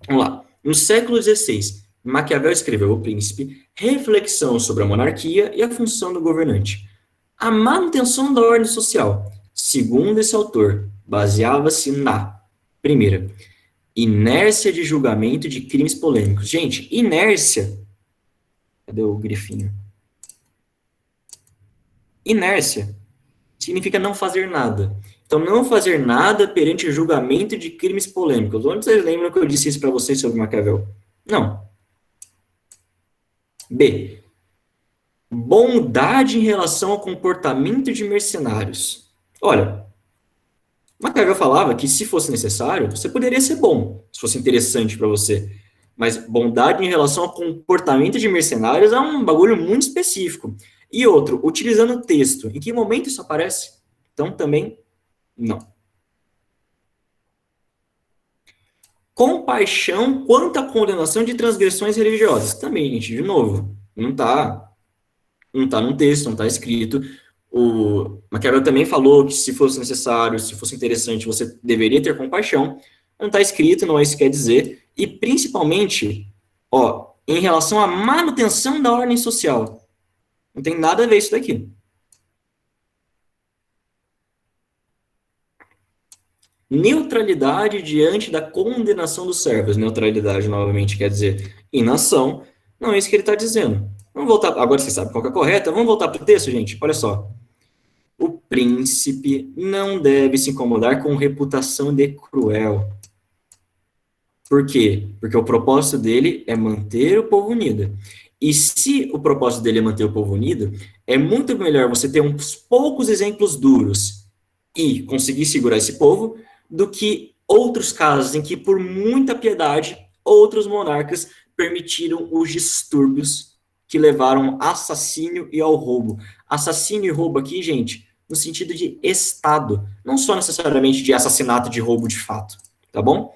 Vamos lá. No século XVI, Maquiavel escreveu O Príncipe, reflexão sobre a monarquia e a função do governante. A manutenção da ordem social, segundo esse autor, baseava-se na, primeira, inércia de julgamento de crimes polêmicos. Gente, inércia. Cadê o grifinho? Inércia significa não fazer nada. Então, não fazer nada perante o julgamento de crimes polêmicos. Onde vocês lembram que eu disse isso para vocês sobre Maquiavel? Não. B. Bondade em relação ao comportamento de mercenários. Olha, Maquiavel falava que se fosse necessário, você poderia ser bom, se fosse interessante para você. Mas bondade em relação ao comportamento de mercenários é um bagulho muito específico. E outro, utilizando o texto. Em que momento isso aparece? Então, também, não. Compaixão quanto à condenação de transgressões religiosas. Também, gente, de novo, não tá no texto, não está escrito. O Maquiavel também falou que se fosse necessário, se fosse interessante, você deveria ter compaixão. Não está escrito, não é isso que quer dizer. E principalmente, em relação à manutenção da ordem social. Não tem nada a ver isso daqui. Neutralidade diante da condenação dos servos. Neutralidade, novamente, quer dizer inação. Não é isso que ele está dizendo. Vamos voltar. Agora você sabe qual que é a correta. Vamos voltar para o texto, gente? Olha só. O príncipe não deve se incomodar com reputação de cruel. Por quê? Porque o propósito dele é manter o povo unido. E se o propósito dele é manter o povo unido, é muito melhor você ter uns poucos exemplos duros e conseguir segurar esse povo do que outros casos em que, por muita piedade, outros monarcas permitiram os distúrbios que levaram ao assassínio e ao roubo. Assassínio e roubo aqui, gente, no sentido de Estado, não só necessariamente de assassinato, de roubo de fato, tá bom?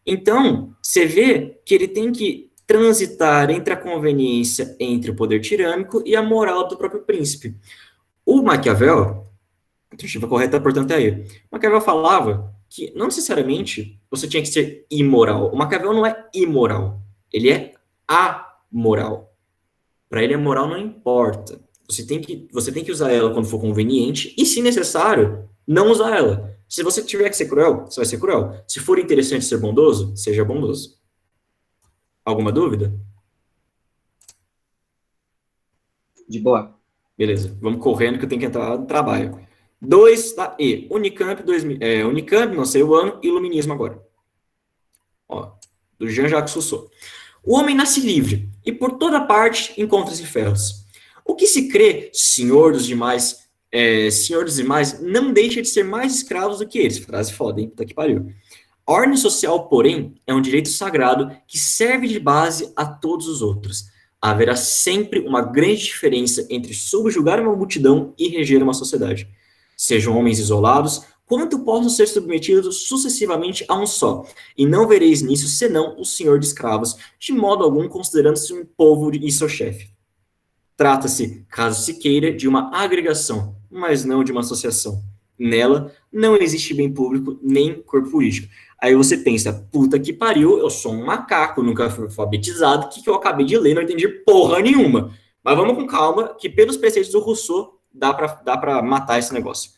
Então, você vê que ele tem que transitar entre a conveniência entre o poder tirânico e a moral do próprio príncipe. O Maquiavel, a tentativa correta, portanto, é aí. Maquiavel falava que não necessariamente você tinha que ser imoral. O Maquiavel não é imoral, ele é amoral. Para ele, a moral não importa. Você tem que usar ela quando for conveniente e, se necessário, não usar ela. Se você tiver que ser cruel, você vai ser cruel. Se for interessante ser bondoso, seja bondoso. Alguma dúvida? De boa. Beleza, vamos correndo que eu tenho que entrar no trabalho. 2 da E. Unicamp, Unicamp, não sei o ano, Iluminismo agora. Do Jean-Jacques Rousseau. O homem nasce livre e por toda parte encontra-se ferros. O que se crê, senhor dos demais, não deixa de ser mais escravos do que eles. Frase foda, hein? Puta que pariu. A ordem social, porém, é um direito sagrado que serve de base a todos os outros. Haverá sempre uma grande diferença entre subjugar uma multidão e reger uma sociedade. Sejam homens isolados, quanto possam ser submetidos sucessivamente a um só, e não vereis nisso senão o senhor de escravos, de modo algum considerando-se um povo e seu chefe. Trata-se, caso se queira, de uma agregação, mas não de uma associação. Nela, não existe bem público nem corpo político. Aí você pensa, puta que pariu, eu sou um macaco, nunca fui alfabetizado, o que eu acabei de ler, não entendi porra nenhuma. Mas vamos com calma, que pelos preceitos do Rousseau, dá pra matar esse negócio.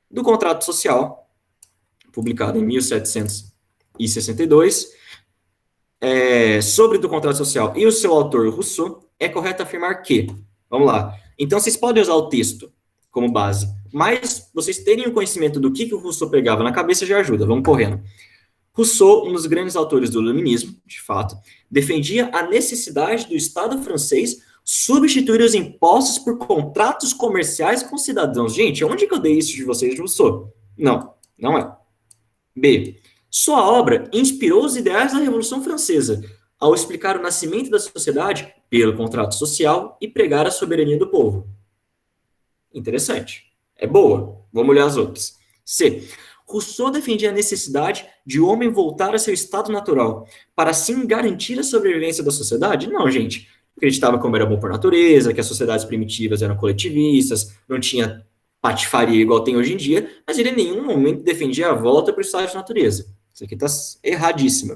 do contrato social, publicado em 1762, sobre do contrato social e o seu autor Rousseau, é correto afirmar que, vamos lá, então vocês podem usar o texto como base, mas vocês terem o conhecimento do que o Rousseau pegava na cabeça já ajuda, vamos correndo. Rousseau, um dos grandes autores do iluminismo, de fato, defendia a necessidade do Estado francês substituir os impostos por contratos comerciais com cidadãos. Gente, onde que eu dei isso de vocês, Rousseau? Não, não é. B. Sua obra inspirou os ideais da Revolução Francesa, ao explicar o nascimento da sociedade pelo contrato social e pregar a soberania do povo. Interessante. É boa. Vamos olhar as outras. C. Rousseau defendia a necessidade de o homem voltar a seu estado natural, para assim garantir a sobrevivência da sociedade? Não, gente. Acreditava como era bom por natureza, que as sociedades primitivas eram coletivistas, não tinha patifaria igual tem hoje em dia, mas ele em nenhum momento defendia a volta para o estado de natureza. Isso aqui está erradíssimo.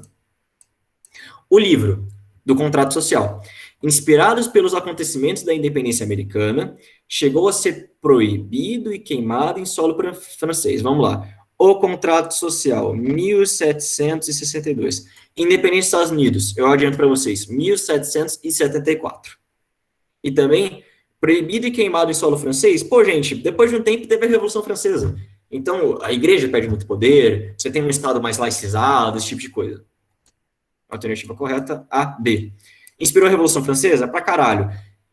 O livro do contrato social, inspirados pelos acontecimentos da independência americana, chegou a ser proibido e queimado em solo francês. Vamos lá. O contrato social, 1762. Independência dos Estados Unidos, eu adianto para vocês, 1774. E também, proibido e queimado em solo francês, pô, gente, depois de um tempo teve a Revolução Francesa. Então, a igreja perde muito poder, você tem um Estado mais laicizado, esse tipo de coisa. Alternativa correta, A, B. Inspirou a Revolução Francesa? Pra caralho.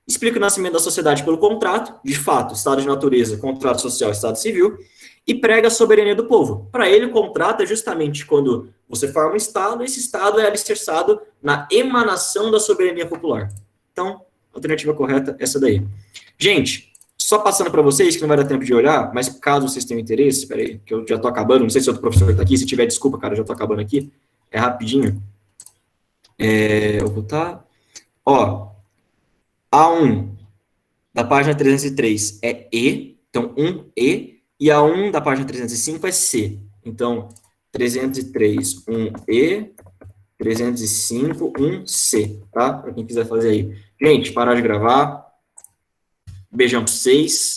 Explica o nascimento da sociedade pelo contrato, de fato, Estado de natureza, contrato social, Estado civil, e prega a soberania do povo. Para ele, o contrato é justamente quando você forma um Estado, e esse Estado é alicerçado na emanação da soberania popular. Então, a alternativa correta é essa daí. Gente, só passando para vocês, que não vai dar tempo de olhar, mas caso vocês tenham interesse, peraí, que eu já tô acabando, não sei se outro professor tá aqui, se tiver, desculpa, cara, eu já tô acabando aqui, é rapidinho. Eu vou botar, ó, A1 da página 303 é E, então 1E, e a 1 da página 305 é C. Então, 303, 1E, 305, 1C, tá? Para quem quiser fazer aí. Gente, parar de gravar. Beijão para vocês.